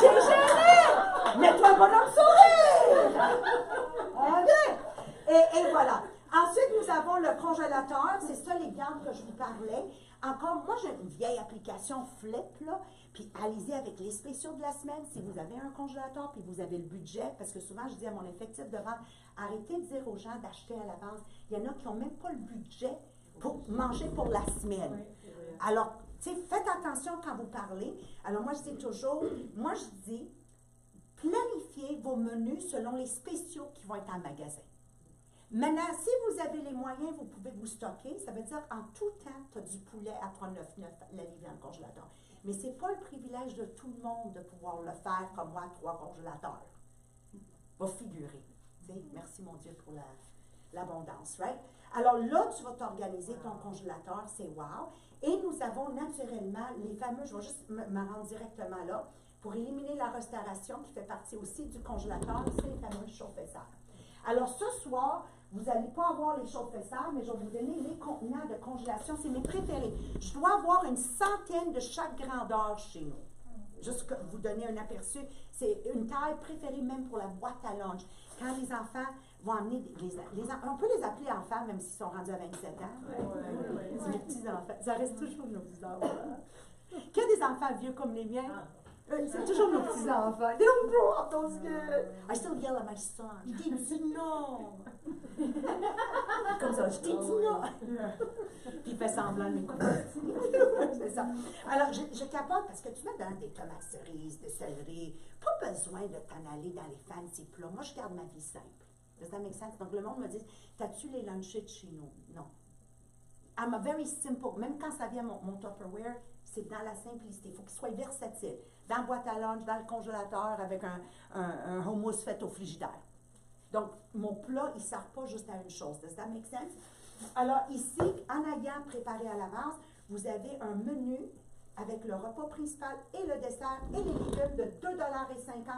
t'es gêné, mets-toi un bonhomme sourire. OK? Et voilà. Ensuite, nous avons le congélateur. C'est ça les gardes que je vous parlais. Encore, moi, j'ai une vieille application Flip, là. Puis, allez-y avec les spéciaux de la semaine. Si vous avez un congélateur, puis vous avez le budget, parce que souvent, je dis à mon effectif de vente, arrêtez de dire aux gens d'acheter à l'avance. Il y en a qui n'ont même pas le budget pour manger pour la semaine. Alors, tu sais, faites attention quand vous parlez. Alors, moi, je dis toujours, planifiez vos menus selon les spéciaux qui vont être en magasin. Maintenant, si vous avez les moyens, vous pouvez vous stocker. Ça veut dire en tout temps, tu as du poulet à 39,9 la livre dans le congélateur. Mais ce n'est pas le privilège de tout le monde de pouvoir le faire comme moi, 3 congélateurs. Va figurer. Merci mon Dieu pour l'abondance, right? Alors là, tu vas t'organiser ton congélateur, c'est wow. Et nous avons naturellement les fameux, je vais juste me rendre directement là, pour éliminer la restauration qui fait partie aussi du congélateur, c'est les fameux chauffe-serre. Alors ce soir, vous n'allez pas avoir les chauffe-serre, mais je vais vous donner les contenants de congélation. C'est mes préférés. Je dois avoir une centaine de chaque grandeur chez nous. Juste que vous donner un aperçu. C'est une taille préférée même pour la boîte à lunch. Quand les enfants vont amener, on peut les appeler enfants même s'ils sont rendus à 27 ans. C'est mes petits-enfants. Ça reste toujours nos petits-enfants. Qu'il y a des enfants vieux comme les miens, c'est toujours nos petits-enfants. They don't grow up those good. I still yell at my son. Je t'ai dit non. Comme ça, je t'ai dit non. Puis il fait semblant de m'écouter. C'est ça. Alors, je capote parce que tu mets dans des tomates cerises, des céleri. Pas besoin de t'en aller dans les fancy plats. Moi, je garde ma vie simple. Does that make sense? Donc, le monde me dit, t'as-tu les lunchés de chez nous? Non. I'm a very simple. Même quand ça vient mon Tupperware, c'est dans la simplicité. Il faut qu'il soit versatile. dans la boîte à lunch, dans le congélateur, avec un hummus fait au frigidaire. Donc, mon plat, il ne sert pas juste à une chose. Does that make sense? Alors, ici, en ayant préparé à l'avance, vous avez un menu avec le repas principal et le dessert et les légumes de 2,50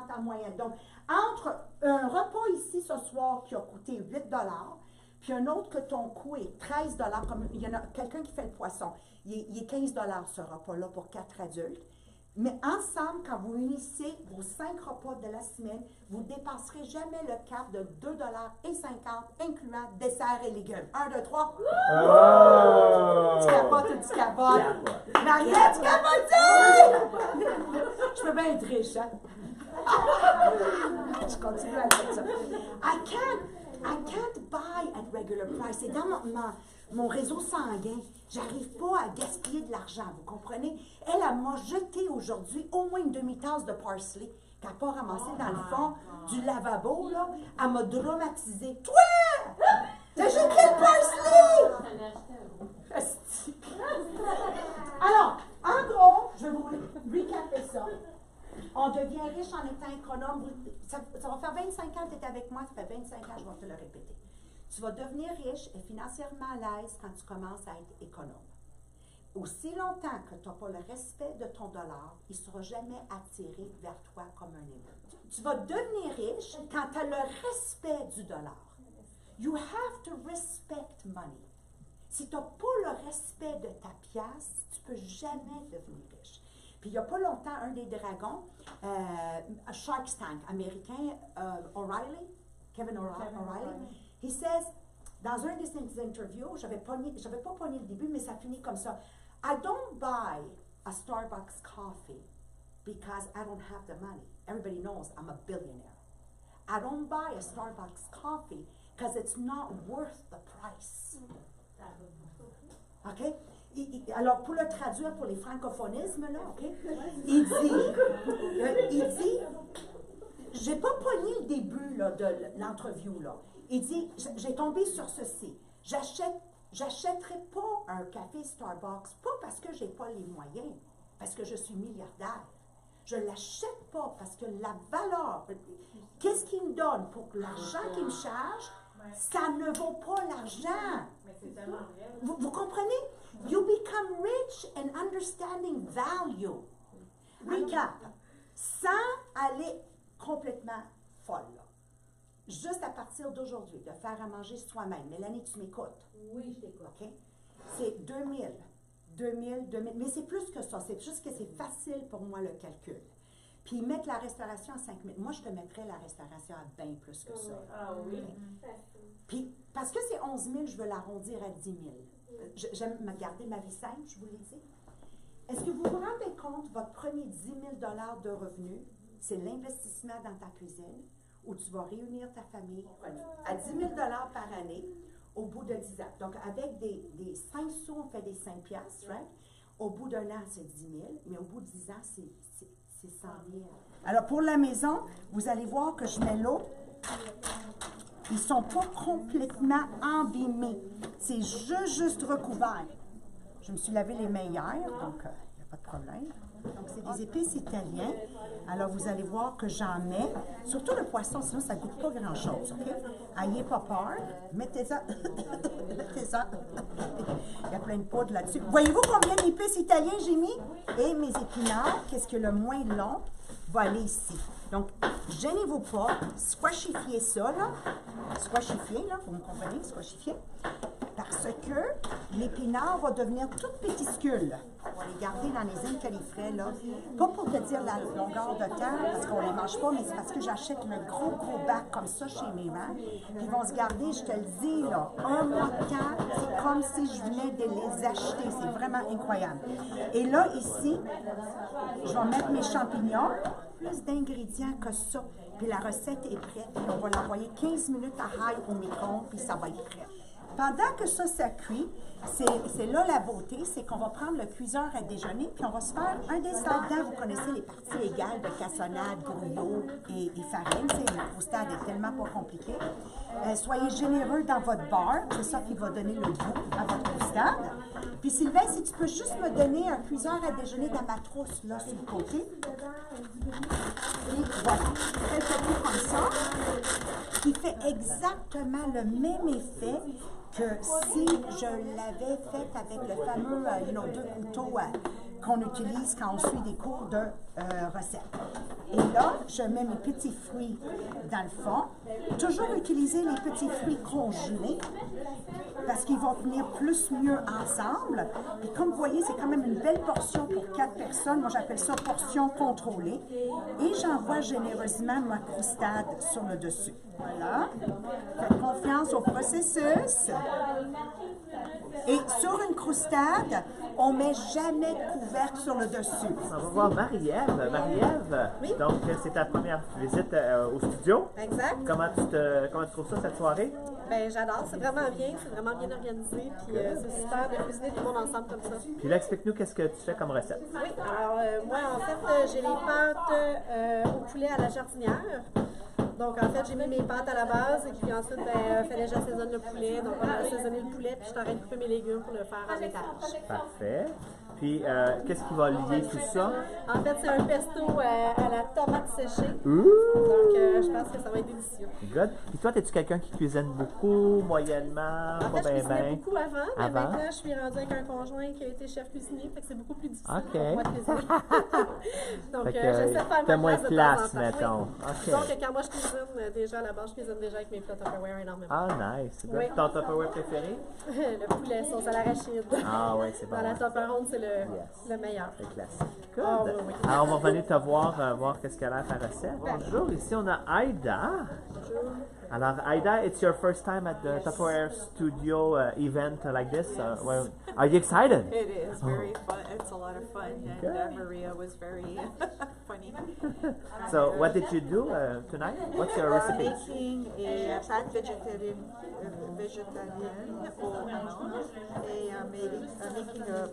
$ en moyenne. Donc, entre un repas ici ce soir qui a coûté 8 $, puis un autre que ton coût est 13 $, comme il y en a quelqu'un qui fait le poisson, il est 15 $ ce repas-là pour 4 adultes. Mais ensemble, quand vous unissez vos 5 repas de la semaine, vous ne dépasserez jamais le cap de 2,50 $, incluant dessert et légumes. 1, 2, 3. Oh! Tu capotes ou tu capotes? Mariette, tu capotes! Je peux bien être riche, hein? Je continue à dire ça. I can't buy at regular price. C'est dans mon réseau sanguin. J'arrive pas à gaspiller de l'argent, vous comprenez? Elle m'a jeté aujourd'hui au moins une demi-tasse de parsley qu'elle n'a pas ramassé dans le fond du lavabo, là. Elle m'a dramatisé. Toi! T'as jeté le parsley! Alors, en gros, je vais vous recaper ça. On devient riche en étant économe. Ça va faire 25 ans que tu es avec moi, ça fait 25 ans, je vais te le répéter. Tu vas devenir riche et financièrement à l'aise quand tu commences à être économe. Aussi longtemps que tu n'as pas le respect de ton dollar, il ne sera jamais attiré vers toi comme un aimant. Tu vas devenir riche quand tu as le respect du dollar. You have to respect money. Si tu n'as pas le respect de ta pièce, tu ne peux jamais devenir riche. Puis il n'y a pas longtemps, un des dragons, Shark Tank américain, O'Reilly, Kevin O'Reilly, he says, dans un de ses interviews, j'avais pas pogné le début, mais ça finit comme ça. I don't buy a Starbucks coffee because I don't have the money. Everybody knows I'm a billionaire. I don't buy a Starbucks coffee because it's not worth the price. OK? Alors, pour le traduire pour les francophonismes, là, OK? Il dit, j'ai pas pogné le début là, de l'entreview, là. Il dit, j'ai tombé sur ceci. J'achèterai pas un café Starbucks, pas parce que j'ai pas les moyens, parce que je suis milliardaire. Je l'achète pas parce que la valeur, qu'est-ce qu'il me donne pour l'argent qu'il me charge, ça ne vaut pas l'argent. Vous comprenez? You become rich and understanding value. Recap. Sans aller complètement folle, là. Juste à partir d'aujourd'hui, de faire à manger soi-même. Mélanie, tu m'écoutes? Oui, je t'écoute. OK? C'est 2000, mais c'est plus que ça. C'est juste que c'est facile pour moi le calcul. Puis mettre la restauration à 5 000. Moi, je te mettrais la restauration à bien plus que ça. Ah oui. Puis, parce que c'est 11 000, je veux l'arrondir à 10 000. J'aime me garder ma vie simple, je vous l'ai dit. Est-ce que vous vous rendez compte, votre premier 10 000 $ de revenus, c'est l'investissement dans ta cuisine, où tu vas réunir ta famille à 10 000 $ par année au bout de 10 ans. Donc, avec des 5 sous, on fait des 5 piastres, right? Au bout d'un an, c'est 10 000, mais au bout de 10 ans, c'est 100 000. Alors, pour la maison, vous allez voir que je mets l'eau. Ils ne sont pas complètement embîmés. C'est juste recouvert. Je me suis lavé les mains hier, donc il n'y a pas de problème. Donc, c'est des épices italiennes. Alors, vous allez voir que j'en mets. Surtout le poisson, sinon ça ne goûte pas grand-chose. OK? Ayez pas peur. Mettez-en. Mettez-en. Il y a plein de poudre là-dessus. Voyez-vous combien d'épices italiennes j'ai mis? Et mes épinards, qu'est-ce que le moins long va aller ici. Donc, gênez-vous pas. Squashifiez ça, là. Squashifiez, là. Vous me comprenez? Squashifiez. Parce que l'épinard va devenir toute pétiscule. On va les garder dans les incalifrais, là. Pas pour te dire la longueur de temps, parce qu'on ne les mange pas, mais c'est parce que j'achète le gros bac comme ça chez mes mères. Puis ils vont se garder, je te le dis, là, un mois de temps, c'est comme si je venais de les acheter. C'est vraiment incroyable. Et là, ici, je vais mettre mes champignons. Plus d'ingrédients que ça. Puis la recette est prête. Puis on va l'envoyer 15 minutes à high au micro-ondes, puis ça va être prêt. pendant que ça cuit, c'est là la beauté, c'est qu'on va prendre le cuiseur à déjeuner, puis on va se faire un dessert dedans. Vous connaissez les parties égales de cassonade, grouillot et farine. Le croustade est tellement pas compliqué. Soyez généreux dans votre beurre, c'est ça qui va donner le goût à votre croustade. Puis Sylvain, si tu peux juste me donner un cuiseur à déjeuner dans ma trousse, là, sur le côté. Et voilà, quelques coups comme ça, qui fait exactement le même effet que si je l'avais fait avec le fameux, deux couteaux qu'on utilise quand on suit des cours de recettes. Et là, je mets mes petits fruits dans le fond. Toujours utiliser les petits fruits congelés parce qu'ils vont venir plus mieux ensemble. Et comme vous voyez, c'est quand même une belle portion pour 4 personnes. Moi, j'appelle ça portion contrôlée. Et j'envoie généreusement ma croustade sur le dessus. Voilà. Faites confiance au processus. Et sur une croustade, on ne met jamais de couvercle sur le dessus. On va voir Marie-Ève. Marie-Ève, Oui. donc c'est ta première visite au studio. Exact. Comment tu trouves ça cette soirée? Ben j'adore, c'est vraiment bien organisé, puis c'est super de cuisiner tout le monde ensemble comme ça. Puis là, explique-nous qu'est-ce que tu fais comme recette. Oui, alors moi en fait, j'ai les pâtes au poulet à la jardinière. Donc en fait, j'ai mis mes pâtes à la base et puis ensuite, il fallait que j'assaisonne le poulet. Donc on a assaisonné le poulet, puis je suis en train de couper mes légumes pour le faire en étage. Parfait. Puis, qu'est-ce qui va lier tout ça? En fait, c'est un pesto à la tomate séchée. Ouh! Donc je pense que ça va être délicieux. Good. Puis toi, es-tu quelqu'un qui cuisine beaucoup, moyennement, En pas fait, je bien cuisinais bien? beaucoup avant, mais Avant? maintenant, je suis rendue avec un conjoint qui a été chef cuisinier, fait que c'est beaucoup plus difficile OK. pour moi de cuisiner. Donc, Fait que j'essaie de faire t'as ma moins place de de temps en place, temps. mettons. Oui. OK. Donc, quand moi je cuisine, déjà à la base, je cuisine déjà avec mes plats Tupperware énormément. Ah, nice. Good. Oui. Ton Tupperware préféré? Le poulet sauce à l'arachide. Ah, oui, c'est bon. Dans la Tupperware, c'est le meilleur. C'est classique. Good. Ah, oui, oui. Alors, on va revenir te voir qu'est-ce qu'elle a ta recette. Bonjour, ici on a Aïda. Alors, Aïda, it's your first time at the Tupperware Studio event like this. Well, are you excited? It is very fun. It's a lot of fun, and Good. Maria was very funny. So, what did you do tonight? What's your recipe? Making a pâte végétarienne au ananas and making a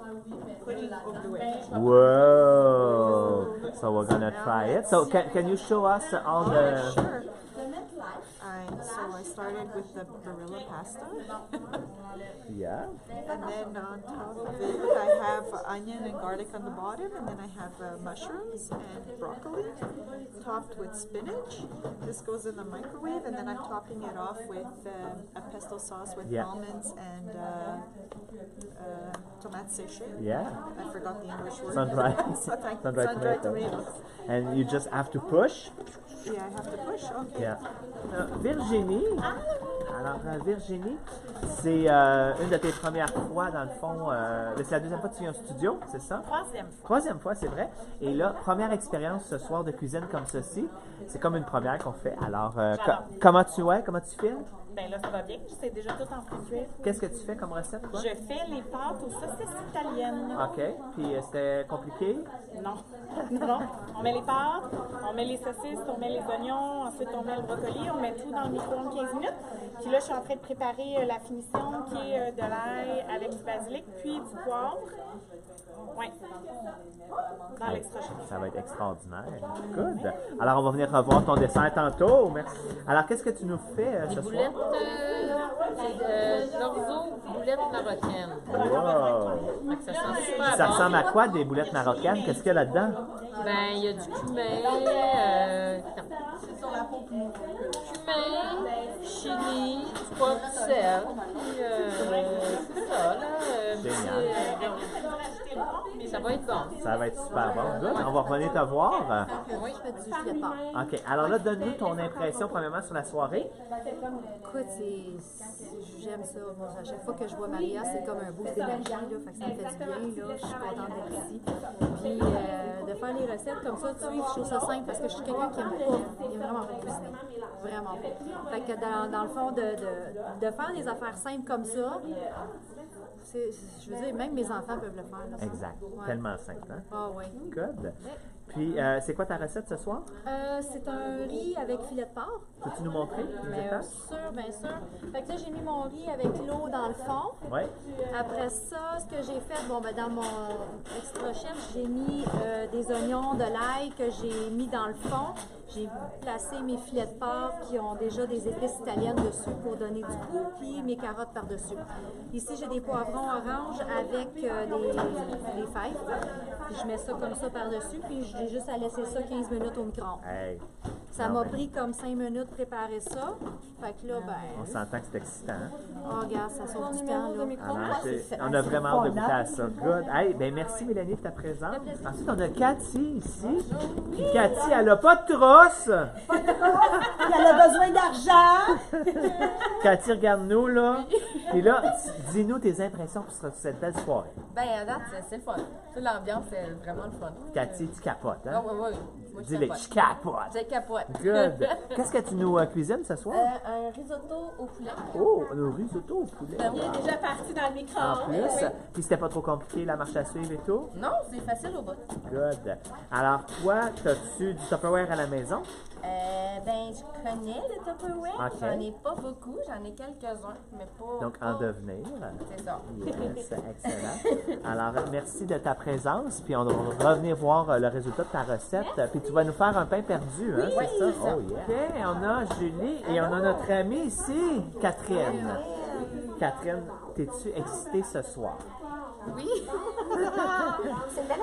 pudding au bleuet. Whoa! So we're gonna try it. So can you show us all the? Sure. So I started with the Barilla pasta, Yeah. and then on top of it I have onion and garlic on the bottom, and then I have mushrooms and broccoli, topped with spinach. This goes in the microwave, and then I'm topping it off with a pesto sauce with almonds and tomate séché. Yeah. I forgot the English word. Sun-dried. Sun-dried tomatoes. And you just have to push. Yeah, I have to push. Okay. Yeah. Virginie. Alors, Virginie, c'est une de tes premières fois, dans le fond. C'est la deuxième fois que tu viens au studio, c'est ça? Troisième fois. Troisième fois, c'est vrai. Et là, première expérience ce soir de cuisine comme ceci. C'est comme une première qu'on fait. Alors, comment tu filmes? Ben là, ça va bien. C'est déjà tout en friture. Qu'est-ce que tu fais comme recette, toi? Je fais les pâtes aux saucisses italiennes. OK. Puis, c'était compliqué? Non. Non. On met les pâtes, on met les saucisses, on met les oignons, ensuite on met le brocoli, on met tout dans le micro-ondes 15 minutes. Puis là, je suis en train de préparer la finition qui est de l'ail avec du basilic, puis du poivre. Oui. Dans l'extra chaud. Ça va être extraordinaire. Good. Alors, on va venir revoir ton dessert tantôt. Merci. Alors, qu'est-ce que tu nous fais ce soir? Boulettes, l'orzo, boulettes marocaines. Wow. Fait que ça sent super Ça bon. ressemble à quoi des boulettes marocaines? Qu'est-ce qu'il y a là-dedans? Ben, il y a du cumin, chili, du poivre, du sel, puis c'est ça, là. Génial. Ça va être bon. Ça va être super bon. Good. On va revenir te voir. Oui, je fais du filet de porc. OK. Alors là, donne-nous ton impression, premièrement, sur la soirée. Écoute, j'aime ça. Moi, à chaque fois que je vois Maria, c'est comme un boost d'énergie, là. Fait que ça me fait du bien, là. Je suis contente d'être ici. Puis de faire les recettes comme ça, tu sais, je trouve ça simple parce que je suis quelqu'un qui aime vraiment pas cuisiner. Vraiment pas. Fait que dans le fond, de faire des affaires simples comme ça, je veux dire, même mes enfants peuvent le faire. Là, ça. Exact. Ouais. Tellement simple, hein? Ah oui. Good. Puis, c'est quoi ta recette ce soir? C'est un riz avec filet de porc. Peux-tu nous montrer les Bien étapes? sûr, bien sûr. Fait que là, j'ai mis mon riz avec l'eau dans le fond. Oui. Après ça, ce que j'ai fait, bon, ben, dans mon extra chef, j'ai mis des oignons, de l'ail que j'ai mis dans le fond. J'ai placé mes filets de porc qui ont déjà des épices italiennes dessus pour donner du goût, puis mes carottes par-dessus. Ici, j'ai des poivrons orange avec des fèves. Puis je mets ça comme ça par-dessus, puis j'ai juste à laisser ça 15 minutes au micro-ondes. Hey. Ça Non, m'a ben, pris comme 5 minutes de préparer ça. Fait que là, On ben, s'entend que c'est excitant. Hein? oh, regarde, ça sauve du temps, numéro de là. micro. Alors, on a vraiment hâte de goûter à ça. Good. Hey, ben merci Mélanie de ta présence. Ensuite, on a Cathy ici. Puis Cathy, elle a pas de trousse. Puis elle a besoin d'argent. Cathy, regarde-nous, là. Puis là, dis-nous tes impressions pour cette belle soirée. Ben, à date, c'est le fun. Toute l'ambiance, c'est vraiment le fun. Cathy, tu capotes, Ah, hein? ouais. Moi, je Dis-le, capote. je capote. Je capote. Good. Qu'est-ce que tu nous cuisines ce soir? Un risotto au poulet. Oh, le risotto au poulet. Il est déjà parti dans le En micro-ondes. plus, puis c'était pas trop compliqué, la marche à suivre et tout? Non, c'est facile au bout. Good. Alors, toi, as-tu du Tupperware à la maison? Ben, je connais le Tupperware. Ok. J'en ai pas beaucoup. J'en ai quelques-uns, mais pas. Donc, en devenir. C'est ça. Yes, excellent. Alors, merci de ta présence, puis on va revenir voir le résultat de ta recette. Puis tu vas nous faire un pain perdu, hein, c'est ça? Oh, yeah. OK, on a Julie et on a notre amie ici, Catherine. Catherine, t'es-tu excitée ce soir? Oui.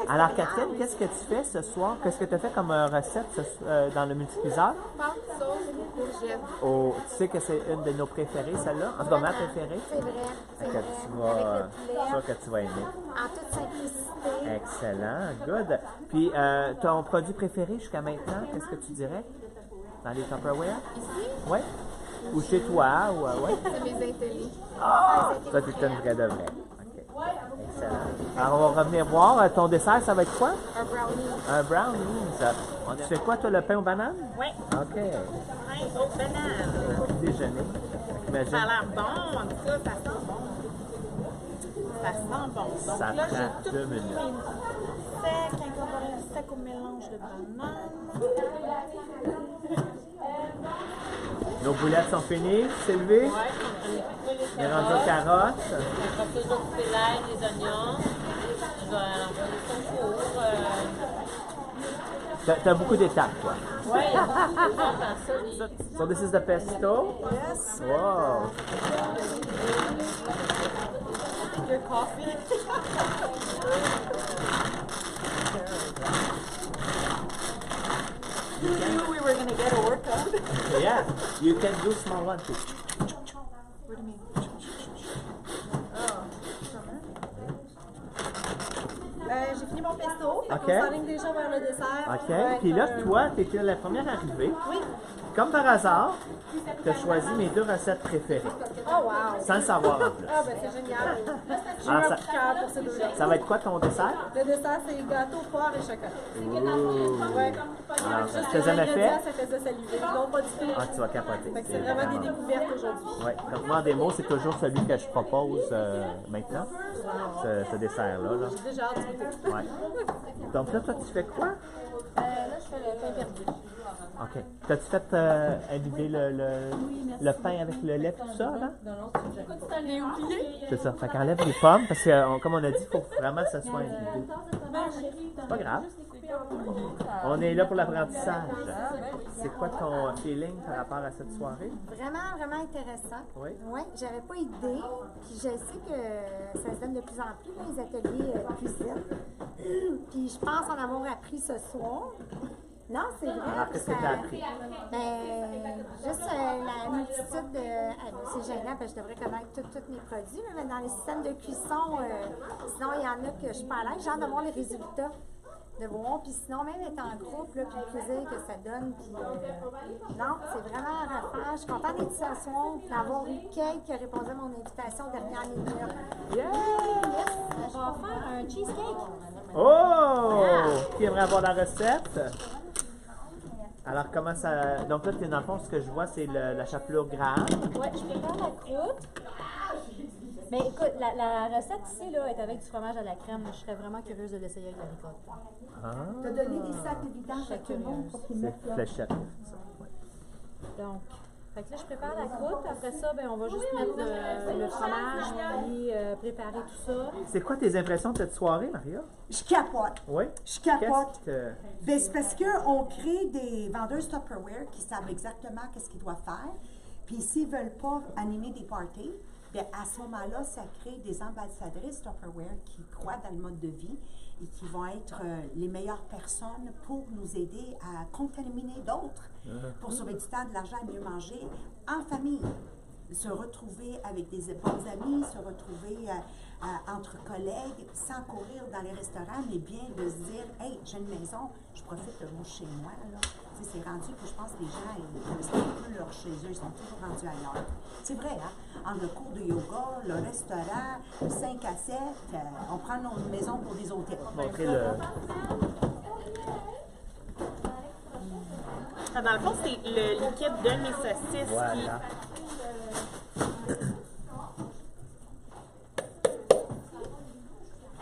Alors, Catherine, qu'est-ce que tu fais ce soir? Qu'est-ce que tu as fait comme recette dans le multicuiseur? Pâte, sauce, courgette. Oh, tu sais que c'est une de nos préférées, celle-là? En tout cas, ma préférée. C'est vrai, Fait c'est que vrai. tu vas, Avec le poulet, sûr que tu vas aimer. en toute simplicité. Excellent, good. Puis, ton produit préféré jusqu'à maintenant, qu'est-ce que tu dirais? Dans les Tupperware? Ici, Oui? Ou chez toi, ou ouais? c'est mes intellis. Ah! Ça, c'est une vraie de vraie. OK. Excellent. Alors, on va revenir voir. Ton dessert, ça va être quoi? Un brownie. Un brownie. Tu fais quoi, toi, le pain aux bananes? Oui. OK. Pain aux bananes. Déjeuner. J'imagine. Ça a l'air bon, en tout cas, ça sent bon. Ça sent bon. Donc Ça là, prend j'ai 2 tout minutes. mis sec, incorporé le sec au mélange de bananes. Nos boulettes sont finies. C'est levé. Ouais, on On est rendu aux carottes. va toujours couper l'ail, les oignons. Je vais envoyer ça au four. T'as beaucoup d'étapes, toi. Ouais, il y a beaucoup de gens dans ça. So this is the pesto. Yes. Wow. Your coffee. You knew we were going to get a workout. Yeah, you can do small one too. J'ai fini mon pesto. Ok. On s'enligne déjà vers le dessert. OK. Ouais, Puis là, euh, toi, tu étais la première arrivée. Oui. Comme par hasard, tu as choisi mes 2 recettes préférées, Oh, wow. sans le savoir en plus. Ah, ben c'est génial. J'ai Alors, un ça- coup de cœur pour ces deux-là. Ça va être quoi ton dessert? Le dessert, c'est gâteau, poire et chocolat. Ouh. Ouais. Alors, Juste tu l'as jamais fait? ça faisait saliver. Non, pas du tout. Ah, tu vas capoter. Fait que c'est vraiment des découvertes aujourd'hui. Oui, donc moi, en démo, c'est toujours celui que je propose maintenant, ce dessert-là. Là. J'ai déjà hâte de goûter. Ouais. Donc là, toi, tu fais quoi? Là, je fais le pain perdu. OK. T'as-tu fait imbiber le pain avec le lait et tout ça, là? J'ai oublié. C'est ça. Fait qu'enlève les pommes, parce que, comme on a dit, il faut vraiment que ça soit imbibé. C'est pas grave. On est là pour l'apprentissage. C'est quoi ton feeling par rapport à cette soirée? Vraiment, vraiment intéressant. Oui. Oui, j'avais pas idée. Puis je sais que ça se donne de plus en plus, les ateliers de cuisine. Puis je pense en avoir appris ce soir. Non, c'est vrai. Alors, qu'est-ce que ça- tu as appris? Ben, juste la multitude de. C'est gênant parce que je devrais connaître tous mes produits, mais dans les systèmes de cuisson, sinon il y en a que je suis pas à l'aise. J'ai hâte de voir les résultats. De voir, puis sinon, même être en groupe, là, puis le plaisir que ça donne, puis non, c'est vraiment rafraîchissant. Je suis contente d'être ici ce soir, puis d'avoir eu Kate qui a répondu à mon invitation dernière minute. Yeah! On va faire un cheesecake. Oh! Qui aimerait avoir la recette? Alors, comment ça. Donc là, dans le fond, ce que je vois, c'est la chapelure grave. Ouais, je prépare la croûte. Mais écoute, la recette ici là, est avec du fromage à la crème. Je serais vraiment curieuse de l'essayer avec la ricotta. Ah, Tu as donné des sacs de vidange à tout le monde pour qu'ils c'est mettent là. fléchette. Ça, ouais. Donc, fait que là, je prépare la croûte. Après ça, ben, on va juste mettre le fromage puis préparer tout ça. C'est quoi tes impressions de cette soirée, Maria? Je capote. Oui? Je capote. Qu'est-ce que... Ben, c'est parce qu'on crée des vendeurs Tupperware qui savent exactement qu'est-ce qu'ils doivent faire. Puis s'ils ne veulent pas animer des parties, bien, à ce moment-là, ça crée des ambassadrices Tupperware qui croient dans le mode de vie et qui vont être les meilleures personnes pour nous aider à contaminer d'autres, pour sauver du temps, de l'argent et mieux manger en famille. Se retrouver avec des bons amis, se retrouver entre collègues, sans courir dans les restaurants, mais bien de se dire « Hey, j'ai une maison, je profite de vous chez moi. » C'est rendu que je pense que les gens, ils ne restent plus leur chez eux, ils sont toujours rendus ailleurs. C'est vrai, hein? Entre le cours de yoga, le restaurant, le 5 à 7, on prend nos maisons pour des hôtels. Montrer le... Ah, dans le fond, c'est le liquide de mes saucisses Voilà.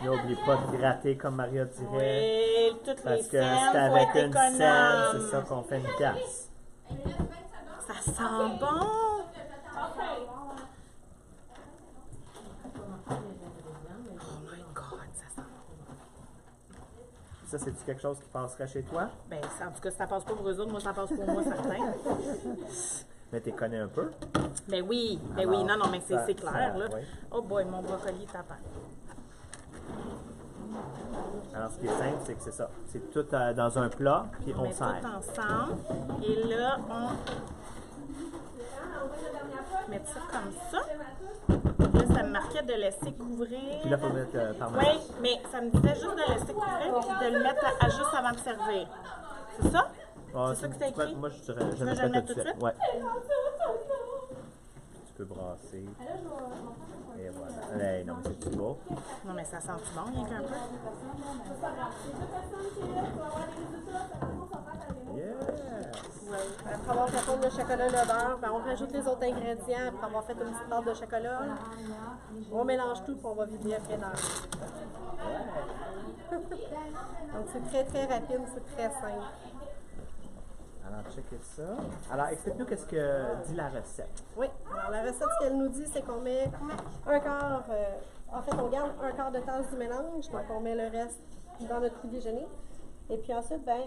N'oublie pas de gratter comme Maria dirait. Oui, toutes Parce les que selles, c'est faut avec être une selle, économe. c'est ça qu'on fait une casse. Ça sent bon. Oh my God, ça sent bon. Ça, c'est-tu quelque chose qui passerait chez toi? Ben, en tout cas, ça passe pas pour eux autres, moi, ça passe pour moi, certain. Mais tu connais un peu. Ben oui, Alors, non, mais ça- c'est clair, ça- là. oui. Oh boy, mon brocoli est tapant. Alors, ce qui est simple, c'est que c'est ça. C'est tout dans un plat, puis On on met sert. tout ensemble. Et là, on met ça comme ça. Là, ça me marquait de laisser couvrir. Puis là, il faut mettre par Oui, mais ça me disait juste de laisser couvrir puis de le mettre à juste avant de servir. C'est ça? Ah, C'est ça que t'as écrit? Moi, je dirais, je veux que je mettrais le mette tout de suite? Ouais. Tu peux brasser. Et voilà. Hey, non, mais c'est tout beau. Non, mais ça sent-tu bon, rien qu'un peu? Yes! Après avoir fait fondre le chocolat, le beurre, ben, on rajoute les autres ingrédients après avoir fait une petite pâte de chocolat. On mélange tout puis on va vider après dans. Donc c'est très très rapide, c'est très simple. Alors, checkez ça. Alors, explique-nous qu'est-ce que dit la recette. Oui, alors la recette, ce qu'elle nous dit, c'est qu'on met un quart, en fait, on garde un quart de tasse du mélange, donc on met le reste dans notre petit déjeuner. Et puis ensuite, ben,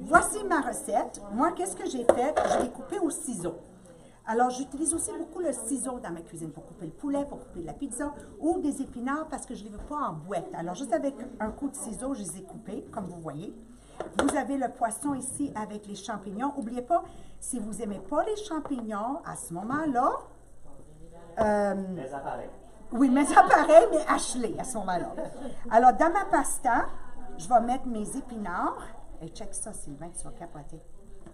Voici ma recette. Moi, qu'est-ce que j'ai fait? Je l'ai coupé au ciseau. Alors, j'utilise aussi beaucoup le ciseau dans ma cuisine pour couper le poulet, pour couper la pizza ou des épinards parce que je ne les veux pas en boîte. Alors, juste avec un coup de ciseau, je les ai coupés, comme vous voyez. Vous avez le poisson ici avec les champignons. N'oubliez pas, si vous n'aimez pas les champignons, à ce moment-là... Les appareils. Oui, mais ça pareil, mais hache-les à ce moment-là. Alors, dans ma pasta, je vais mettre mes épinards. Et check ça, Sylvain, tu vas capoter.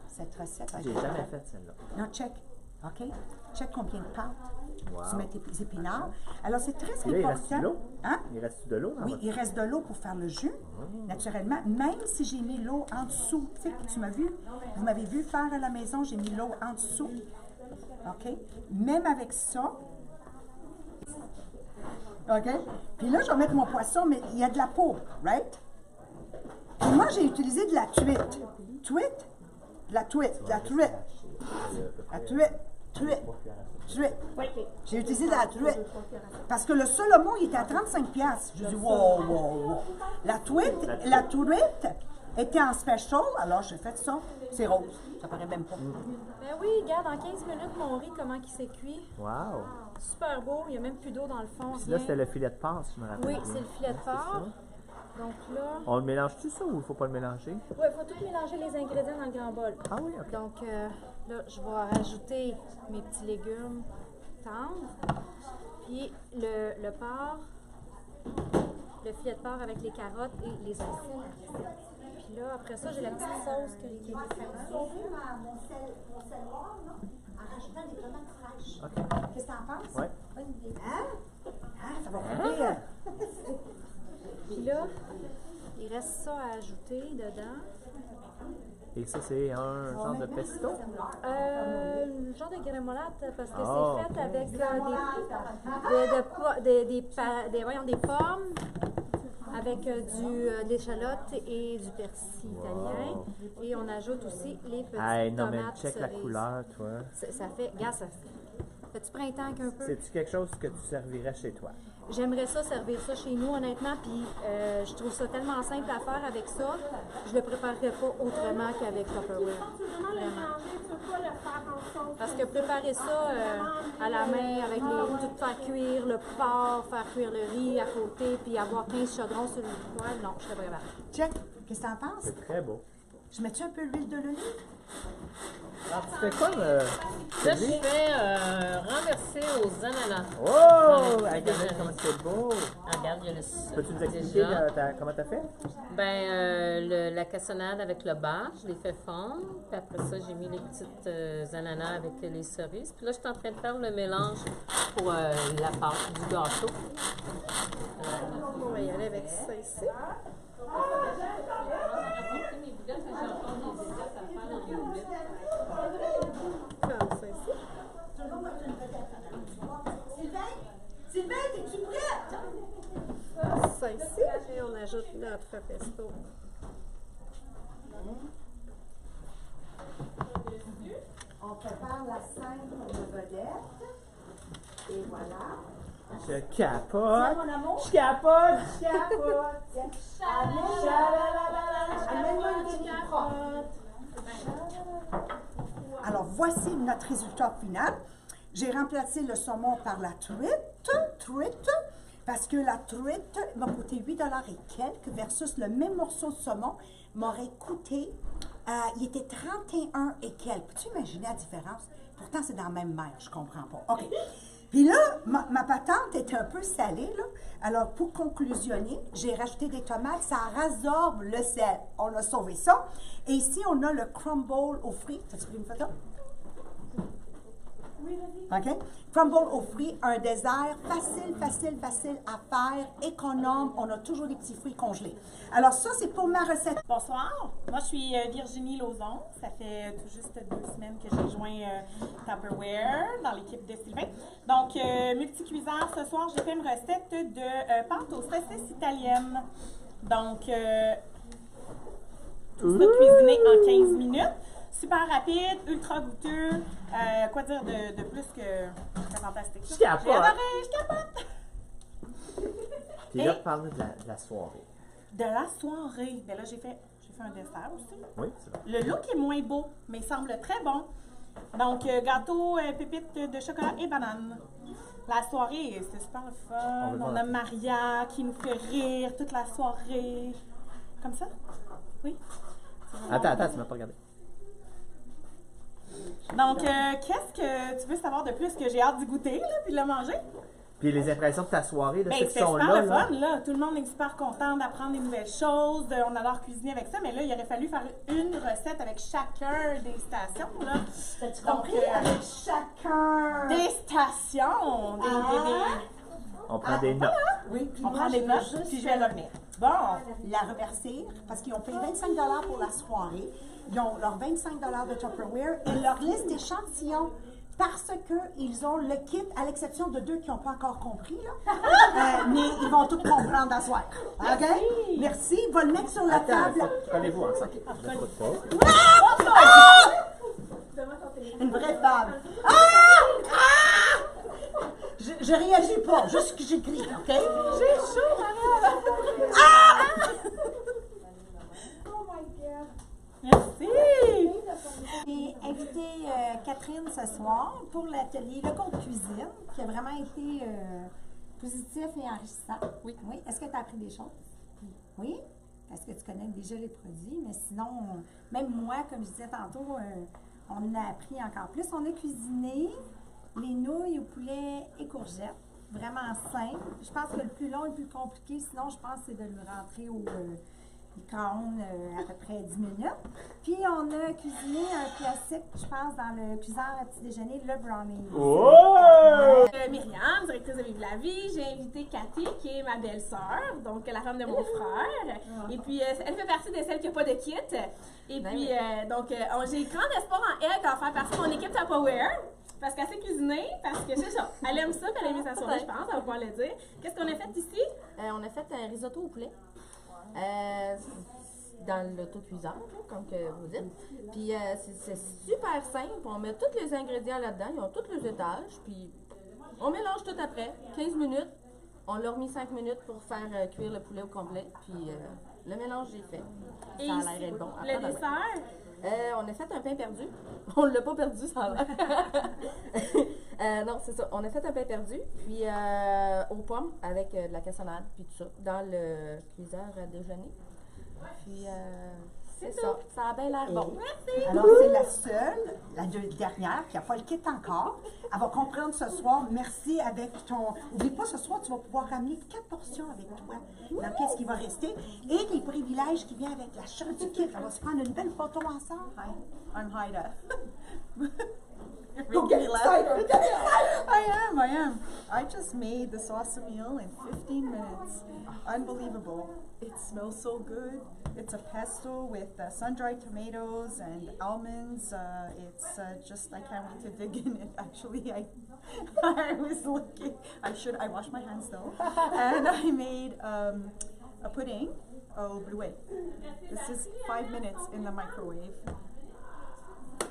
Cette recette... J'ai jamais fait celle-là. Non, check. OK? Check combien de pâtes Wow. tu mets tes épinards. Alors, c'est très Puis là, il reste de important. l'eau? Hein? Il reste de l'eau dans Oui, votre... il reste de l'eau pour faire le jus, naturellement. Même si j'ai mis l'eau en dessous. Tu sais, tu m'as vu, vous m'avez vu faire à la maison, j'ai mis l'eau en dessous. OK? Même avec ça. OK? Puis là, je vais mettre mon poisson, mais il y a de la peau, right? Puis moi, j'ai utilisé de la truite. Truite? De la truite, de la truite. La truite, truite, truite. J'ai utilisé de la truite. Parce que le Solomon, il était à 35$. Je dis, wow, wow, wow. La truite était en special, alors j'ai fait ça. C'est rose. Ça paraît même pas. Ben oui, regarde, en 15 minutes, mon riz, comment il s'est cuit. Wow! Super beau, il n'y a même plus d'eau dans le fond. Puis là, rien. c'était le filet de porc, si je me rappelle Oui, bien. c'est le filet de porc. Donc là, On le mélange-tu ça ou il ne faut pas le mélanger? il faut tout mélanger les ingrédients dans le grand bol. Ah oui, OK. Donc là, je vais rajouter mes petits légumes tendres, puis le porc, le filet de porc avec les carottes et les oignons. Puis là, après ça, j'ai la petite sauce que j'ai Mon sel noir, là, en rajoutant des tomates fraîches. OK. Qu'est-ce que t'en penses? Ouais. Bonne idée. Hein? Ah, ça va couper. Puis là, il reste ça à ajouter dedans. Et ça, c'est un genre de pesto? Le genre de grémolade, parce que Oh, c'est fait ok. avec des pommes, avec de l'échalote et du persil italien. Et on ajoute aussi les petites Hey, non, mais tomates check la cerises. couleur, toi. Ça fait, regarde, ça fait-tu printemps qu'un peu? C'est-tu quelque chose que tu servirais chez toi? J'aimerais ça servir ça chez nous, honnêtement, puis je trouve ça tellement simple à faire avec ça, je le préparerais pas autrement qu'avec Tupperware. Vraiment. Parce que préparer ça à la main, avec tout faire cuire le porc, faire cuire le riz à côté, puis avoir 15 chaudrons sur le poêle, non, je serais pas capable. Check. Qu'est-ce que t'en penses? C'est très beau. Je mets-tu un peu d'huile d'olive? Alors, tu fais quoi, Ça, je fais renverser aux ananas. Oh! Dans le Hey, petit regarde déjeuner. comment c'est beau! Ah, regarde, il y a le Peux-tu nous expliquer comment t'as fait? Ben, la cassonade avec le beurre, je l'ai fait fondre. Puis après ça, j'ai mis les petites ananas avec les cerises. Puis là, je suis en train de faire le mélange pour la pâte du gâteau. On va y aller avec ça ici. Comme ça ici. Sylvain, es-tu prête? Ça ici. Et on ajoute notre pesto. On prépare la scène de vedette. Et voilà. Je capote! Mon amour. Je capote! Je capote! Amène-moi une demi-crotte. Alors, voici notre résultat final. J'ai remplacé le saumon par la truite, parce que la truite m'a coûté 8 $ et quelques, versus le même morceau de saumon m'aurait coûté, il était 31 et quelques. Peux-tu imaginer la différence? Pourtant, c'est dans la même mer, je comprends pas. OK. Puis là, ma patente est un peu salée, là. Alors, pour conclusionner, j'ai rajouté des tomates, ça résorbe le sel. On a sauvé ça. Et ici, on a le crumble aux fruits. T'as-tu pris une photo? OK? Crumble aux fruits, un dessert facile à faire, économe. On a toujours des petits fruits congelés. Alors ça, c'est pour ma recette. Bonsoir, moi je suis Virginie Lauzon. Ça fait tout juste 2 semaines que j'ai joint Tupperware dans l'équipe de Sylvain. Donc, multicuiseur, ce soir, j'ai fait une recette de pâte aux saucisses italiennes. Donc, tout ça cuisiné en 15 minutes. Super rapide, ultra goûteux. Quoi dire de plus que c'est fantastique. Je capote. J'ai adoré, je capote. Puis là, parle de la soirée. De la soirée. Ben là, j'ai fait un dessert aussi. Oui, c'est vrai. Le look est moins beau, mais il semble très bon. Donc, gâteau, pépites de chocolat et banane. La soirée, c'est super le fun. On a Maria qui nous fait rire toute la soirée. Comme ça? Oui? Attends, tu m'as pas regardé. Donc, qu'est-ce que tu veux savoir de plus que j'ai hâte d'y goûter, là, puis de le manger? Puis les impressions de ta soirée, de Ben, ceux qui c'était sont super là. le là. fun, là. Tout le monde est super content d'apprendre des nouvelles choses. On adore cuisiner avec ça, mais là, il aurait fallu faire une recette avec chacun des stations, là. T'as-tu Donc, compris? Avec chacun. des stations, On prend des notes. Oui, puis on moi, prend des je veux notes, juste puis je vais revenir. Bon, la remercier parce qu'ils ont payé 25 $ pour la soirée. Ils ont leurs 25 $ de Tupperware et leur liste d'échantillons parce qu'ils ont le kit, à l'exception de 2 qui n'ont pas encore compris, là. Mais ils vont tout comprendre à soir. OK? Merci. Va le mettre sur la Attends, table. collez-vous ensemble. Une vraie femme. Je réagis pas, juste que j'écris, OK? J'ai chaud, merci. J'ai invité Catherine ce soir pour l'atelier Le Cours de cuisine, qui a vraiment été positif et enrichissant. Oui. Oui. Est-ce que tu as appris des choses? Oui. Est-ce que tu connais déjà les produits? Mais sinon, même moi, comme je disais tantôt, on en a appris encore plus. On a cuisiné les nouilles au poulet et courgettes. Vraiment simple. Je pense que le plus long et le plus compliqué, sinon, je pense, c'est de le rentrer micro-ondes à peu près 10 minutes. Puis on a cuisiné un classique, je pense, dans le cuiseur à petit déjeuner, le brownie. Oh! Myriam, directrice de Vive la Vie. J'ai invité Cathy, qui est ma belle-sœur, donc la femme de mon frère. Et puis, elle fait partie de celles qui n'ont pas de kit. Et puis, j'ai grand espoir en elle qu'elle va faire partie de mon équipe Tupperware. Parce qu'elle sait cuisiner, parce que c'est ça. Elle aime ça, puis elle aime sa soirée, je pense, elle va pouvoir le dire. Qu'est-ce qu'on a fait ici? On a fait un risotto au poulet. Dans l'autocuiseur, comme que vous dites. Puis c'est super simple. On met tous les ingrédients là-dedans. Ils ont tous les étages. Puis on mélange tout après. 15 minutes. On l'a remis 5 minutes pour faire cuire le poulet au complet. Puis le mélange est fait. Et ça a l'air d'être bon. le dessert? On a fait un pain perdu. On ne l'a pas perdu, ça a l'air. Non, c'est ça. On a fait un pain perdu, puis aux pommes avec de la cassonade, puis tout ça, dans le cuiseur à déjeuner. Puis c'est ça. Ça a bien l'air bon. Merci! Alors, c'est la seule, la dernière, qui n'a pas le kit encore. Elle va comprendre ce soir. Merci avec ton... N'oublie pas, ce soir, tu vas pouvoir ramener 4 portions avec toi. Donc, qu'est-ce qui va rester? Et les privilèges qui viennent avec l'achat du kit. On va se prendre une belle photo ensemble. Hi, I'm Haida. Go get excited! I am. I just made the salsa meal in 15 minutes. Unbelievable. It smells so good. It's a pesto with sun-dried tomatoes and almonds. It's just, I can't wait to dig in it. Actually, I was looking, I washed my hands though. And I made a pudding au bleuet. This is 5 minutes in the microwave.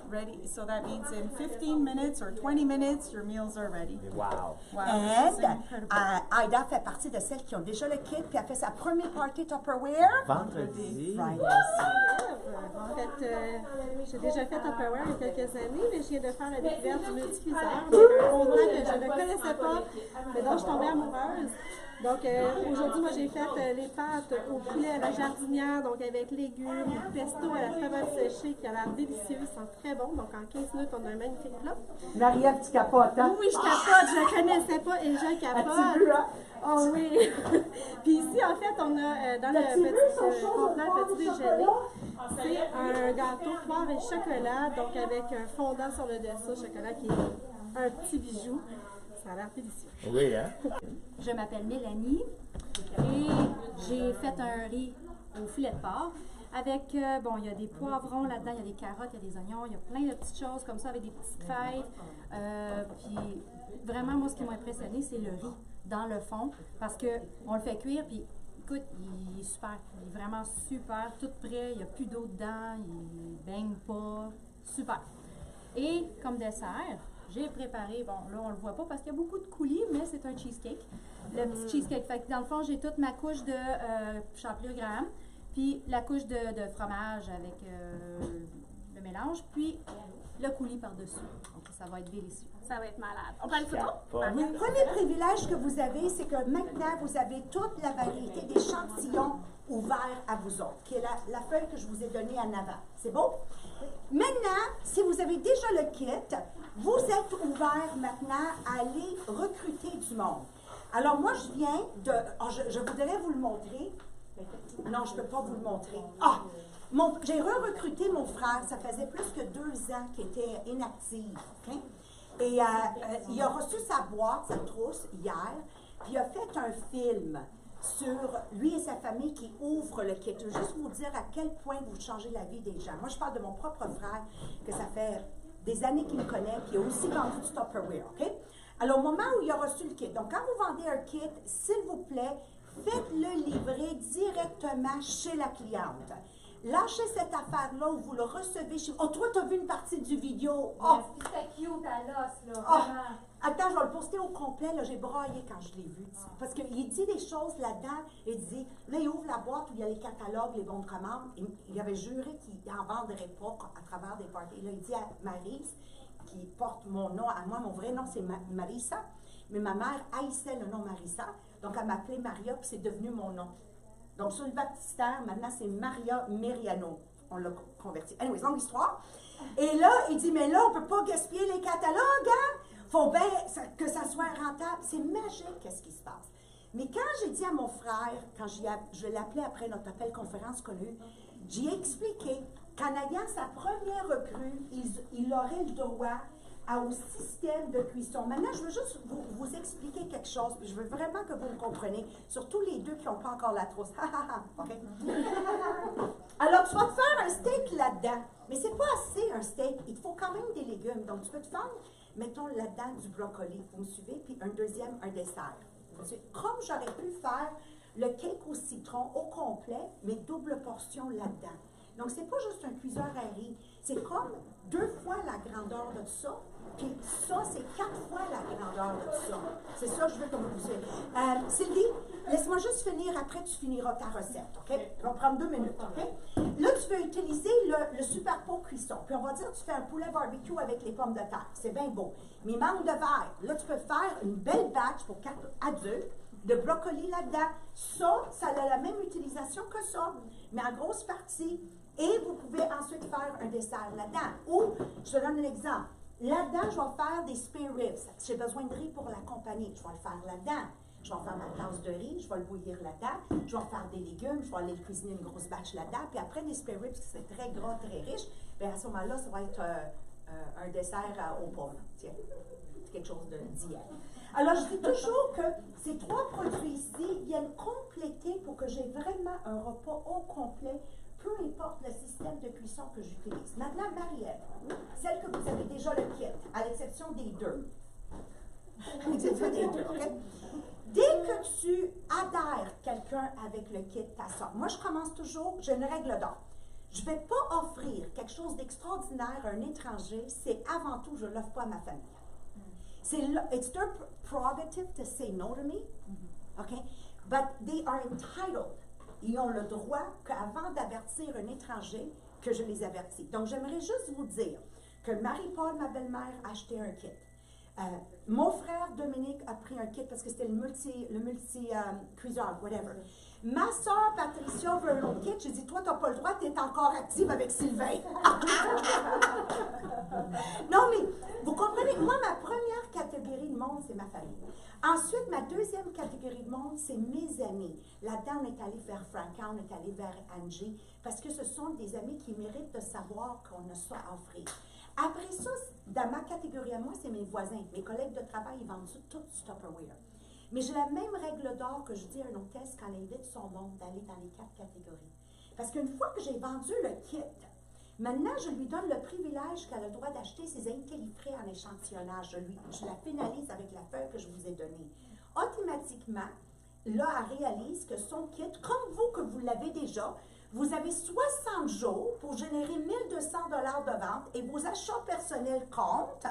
Ready, so that means in 15 minutes or 20 minutes, your meals are ready. Wow. Wow, And this is incredible. Aida fait partie de celles qui ont déjà le kit, puis elle fait sa première party Tupperware. Vendredi. Friday. En fait, j'ai déjà fait Tupperware il y a quelques années, mais je viens de faire la découverte du multicuiseur. Donc, un fondant que je ne connaissais pas, mais dont je tombais amoureuse. Donc, aujourd'hui, moi, j'ai fait les pâtes au poulet à la jardinière, donc avec légumes, pesto à la tomate séchée qui a l'air délicieux, ils sont très bons. Donc, en 15 minutes, on a un magnifique plat. Marie-Ève, tu capotes, hein? Oui, je capote, je ne connaissais pas et je capote. Oh oui! Puis ici, en fait, on a dans le petit contenant petit déjeuner, c'est un gâteau poire et chocolat, donc avec un fondant sur le dessous, chocolat qui est un petit bijou. Ça a l'air délicieux. Oui, hein? Je m'appelle Mélanie et j'ai fait un riz au filet de porc avec, bon, il y a des poivrons là-dedans, il y a des carottes, il y a des oignons, il y a plein de petites choses comme ça avec des petites fèves. Puis vraiment, moi, ce qui m'a impressionné, c'est le riz dans le fond parce qu'on le fait cuire, puis écoute, il est super, il est vraiment super, tout prêt, il n'y a plus d'eau dedans, il baigne pas, super. Et comme dessert, j'ai préparé, bon là on le voit pas parce qu'il y a beaucoup de coulis, mais c'est un cheesecake. Le petit cheesecake. Fait que dans le fond, j'ai toute ma couche de chantilly au gramme, puis la couche de fromage avec le mélange, puis le coulis par-dessus. Donc ça va être délicieux. Ça va être malade. On prend une photo? Le premier privilège que vous avez, c'est que maintenant, vous avez toute la variété d'échantillons ouverts à vous autres, qui est la feuille que je vous ai donnée en avant. C'est beau? Maintenant, si vous avez déjà le kit, vous êtes ouvert maintenant à aller recruter du monde. Alors moi, je viens de... je voudrais vous le montrer. Non, je ne peux pas vous le montrer. Ah! J'ai recruté mon frère, ça faisait plus que 2 ans qu'il était inactif. Okay? Et il a reçu sa boîte, sa trousse, hier, puis il a fait un film sur lui et sa famille qui ouvrent le kit. Je veux juste vous dire à quel point vous changez la vie des gens. Moi, je parle de mon propre frère, que ça fait des années qu'il me connaît, qui a aussi vendu du Tupperware, OK? Alors, au moment où il a reçu le kit, donc quand vous vendez un kit, s'il vous plaît, faites-le livrer directement chez la cliente. Lâchez cette affaire-là où vous le recevez chez vous. Oh, toi, tu as vu une partie du vidéo. Oh! C'était cute à l'os, là. Oh! Attends, je vais le poster au complet. Là, j'ai braillé quand je l'ai vu. Parce qu'il dit des choses là-dedans. Il dit, là, il ouvre la boîte où il y a les catalogues, les bons de commande. Il avait juré qu'il n'en vendrait pas à travers des parties. Là, il dit à Maryse, qui porte mon nom à moi, mon vrai nom, c'est Marissa. Mais ma mère haïssait le nom Marissa. Donc, elle m'appelait Maria, puis c'est devenu mon nom. Donc, sur le baptistère, maintenant, c'est Maria Meriano. On l'a converti. Anyways, longue histoire. Et là, il dit, mais là, on ne peut pas gaspiller les catalogues, hein? Faut bien que ça soit rentable. C'est magique, qu'est-ce qui se passe. Mais quand j'ai dit à mon frère, quand je l'ai appelé après notre appel conférence qu'on a eu, j'ai expliqué qu'en ayant sa première recrue, il aurait le droit au système de cuisson. Maintenant, je veux juste vous expliquer quelque chose, puis je veux vraiment que vous me compreniez, surtout les deux qui n'ont pas encore la trousse. OK? Alors, tu vas te faire un steak là-dedans, mais c'est pas assez un steak, il te faut quand même des légumes. Donc, tu peux te faire, mettons là-dedans du brocoli, vous me suivez, puis un deuxième, un dessert. Comme j'aurais pu faire le cake au citron au complet, mais double portion là-dedans. Donc, c'est pas juste un cuiseur à riz, c'est comme 2 fois la grandeur de ça, puis ça, c'est 4 fois la grandeur de ça. C'est ça que je veux que vous puissiez. Sylvie, laisse-moi juste finir, après tu finiras ta recette, OK? On va prendre 2 minutes, OK? Là, tu veux utiliser le super pot cuisson, puis on va dire que tu fais un poulet barbecue avec les pommes de terre. C'est bien beau. Mais il manque de verre. Là, tu peux faire une belle batch pour 4 adultes, de brocoli là-dedans. Ça a la même utilisation que ça, mais en grosse partie. Et vous pouvez ensuite faire un dessert là-dedans. Ou, je te donne un exemple. Là-dedans, je vais faire des spare ribs. J'ai besoin de riz pour l'accompagner. Je vais le faire là-dedans. Je vais faire ma tasse de riz, je vais le bouillir là-dedans. Je vais faire des légumes, je vais aller le cuisiner une grosse batch là-dedans. Puis après, des spare ribs, c'est très gras, très riche. Bien, à ce moment-là, ça va être un dessert aux pommes. Tiens, c'est quelque chose de d'hier. Alors, je dis toujours que ces 3 produits ici viennent compléter pour que j'ai vraiment un repas au complet, peu importe le système de cuisson que j'utilise. Maintenant, Marie-Ève, celle que vous avez déjà le kit, à l'exception des 2. À l'exception des 2, OK? Dès que tu adhères quelqu'un avec le kit, ta soeur, moi, je commence toujours, j'ai une règle d'or. Je ne vais pas offrir quelque chose d'extraordinaire à un étranger, c'est avant tout, je ne l'offre pas à ma famille. It's their prerogative to say no to me, okay? But they are entitled. Ils ont le droit qu'avant d'avertir un étranger, que je les avertis. Donc, j'aimerais juste vous dire que Marie-Paul, ma belle-mère, a acheté un kit. Mon frère Dominique a pris un kit parce que c'était le multi-cuiseur, whatever. Ma soeur Patricia veut un autre kit. J'ai dit, toi, tu n'as pas le droit, tu es encore active avec Sylvain. Non, mais vous comprenez, moi, ma première catégorie de monde, c'est ma famille. Ensuite, ma deuxième catégorie de monde, c'est mes amis. Là-dedans, on est allé vers Franca, on est allé vers Angie, parce que ce sont des amis qui méritent de savoir qu'on a ça à offrir. Après ça, dans ma catégorie à moi, c'est mes voisins. Mes collègues de travail, ils vendent tout du Tupperware. Mais j'ai la même règle d'or que je dis à une hôtesse quand elle invite son monde d'aller dans les 4 catégories. Parce qu'une fois que j'ai vendu le kit, maintenant, je lui donne le privilège qu'elle a le droit d'acheter ses intellifrais en échantillonnage. Je la pénalise avec la feuille que je vous ai donnée. Automatiquement, là, elle réalise que son kit, comme vous, que vous l'avez déjà, vous avez 60 jours pour générer 1 200 $ de vente et vos achats personnels comptent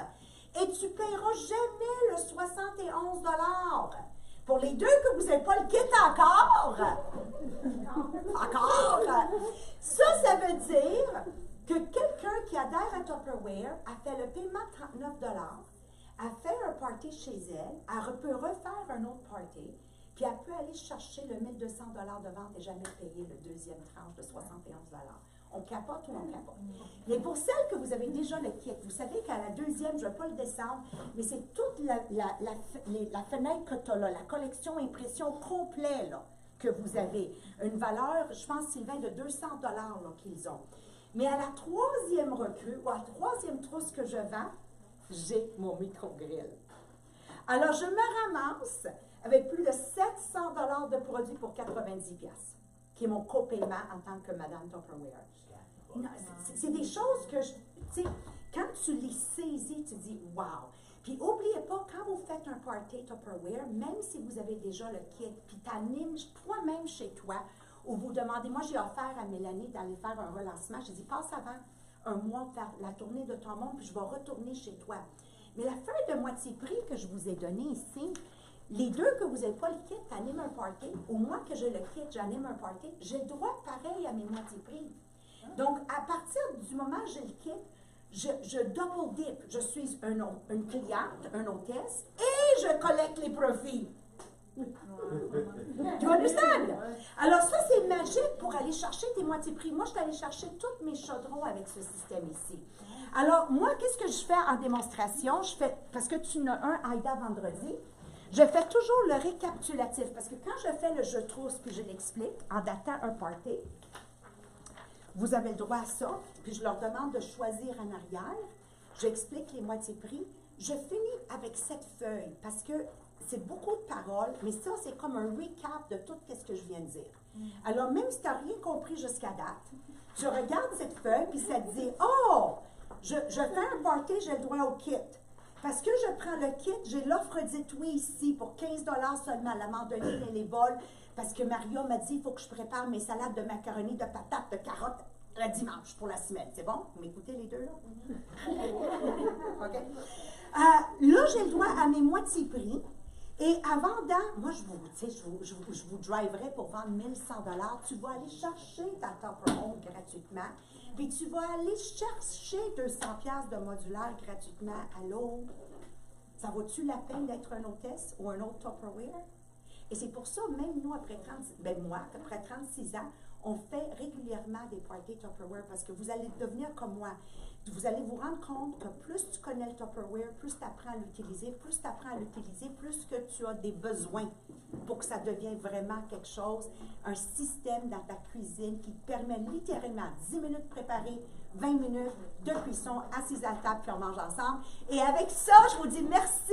et tu ne paieras jamais le 71 $. Pour les 2 que vous n'avez pas le kit encore, ça veut dire que quelqu'un qui adhère à Tupperware a fait le paiement de 39 $, a fait un party chez elle, elle peut refaire un autre party, puis elle peut aller chercher le 1 200 $ de vente et jamais payer le deuxième tranche de 71 $. On capote ou on capote. Mais pour celles que vous avez déjà le kit, vous savez qu'à la deuxième, je ne vais pas le descendre, mais c'est toute la fenêtre que tu as là, la collection impression complète là, que vous avez. Une valeur, je pense, Sylvain, de 200 $ qu'ils ont. Mais à la 3e recrue, ou à la 3e trousse que je vends, j'ai mon micro-grill. Alors, je me ramasse avec plus de 700 $ de produits pour 90$, qui est mon copaiement en tant que Madame Tupperware. C'est des choses que, tu sais, quand tu les saisis, tu dis « wow ». Puis, n'oubliez pas, quand vous faites un party Tupperware, même si vous avez déjà le kit, puis tu animes toi-même chez toi, ou vous demandez, moi j'ai offert à Mélanie d'aller faire un relancement, j'ai dit, passe avant un mois faire la tournée de ton monde, puis je vais retourner chez toi. Mais la feuille de moitié prix que je vous ai donnée ici, les 2 que vous n'avez pas le kit, t'animes un party, ou moi que j'ai le kit, j'anime un party, j'ai le droit pareil à mes moitiés prix. Donc, à partir du moment où j'ai le kit, je double dip. Je suis une cliente, une hôtesse, et je collecte les profits. Tu understand? Alors ça, c'est magique pour aller chercher tes moitiés prix. Moi, je suis allée chercher tous mes chaudrons avec ce système ici. Alors, moi, qu'est-ce que je fais en démonstration? Je fais, parce que tu en as un AIDA vendredi, Je fais toujours le récapitulatif parce que quand je fais le je trousse puis je l'explique en datant un party, vous avez le droit à ça, puis je leur demande de choisir en arrière. J'explique les moitiés prix. Je finis avec cette feuille parce que c'est beaucoup de paroles, mais ça, c'est comme un recap de tout ce que je viens de dire. Alors, même si tu n'as rien compris jusqu'à date, tu regardes cette feuille, puis ça te dit « Oh, je fais un party, j'ai le droit au kit. Parce que je prends le kit, j'ai l'offre dite oui ici pour 15 $ seulement, la mandoline et les bols, parce que Maria m'a dit il faut que je prépare mes salades de macaroni, de patates, de carottes le dimanche pour la semaine. C'est bon? Vous m'écoutez les deux, là? OK. Là, j'ai le droit à mes moitiés prix. Et avant moi, je vous driverais pour vendre 1100 $. Tu vas aller chercher ta Tupper Home gratuitement. Puis tu vas aller chercher 200 $ de modulaire gratuitement. Allô? Ça vaut-tu la peine d'être un hôtesse ou un autre Tupperware? Et c'est pour ça, même nous, après 36 ans, on fait régulièrement des parties Tupperware parce que vous allez devenir comme moi. Vous allez vous rendre compte que plus tu connais le Tupperware, plus tu apprends à l'utiliser, plus que tu as des besoins pour que ça devienne vraiment quelque chose, un système dans ta cuisine qui te permet littéralement 10 minutes préparées, 20 minutes de cuisson, assise à la table, puis on mange ensemble. Et avec ça, je vous dis merci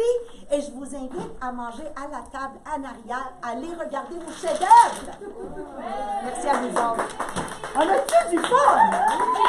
et je vous invite à manger à la table en arrière, à aller regarder vos chefs-d'œuvre. Merci à vous autres. On a-tu du fun?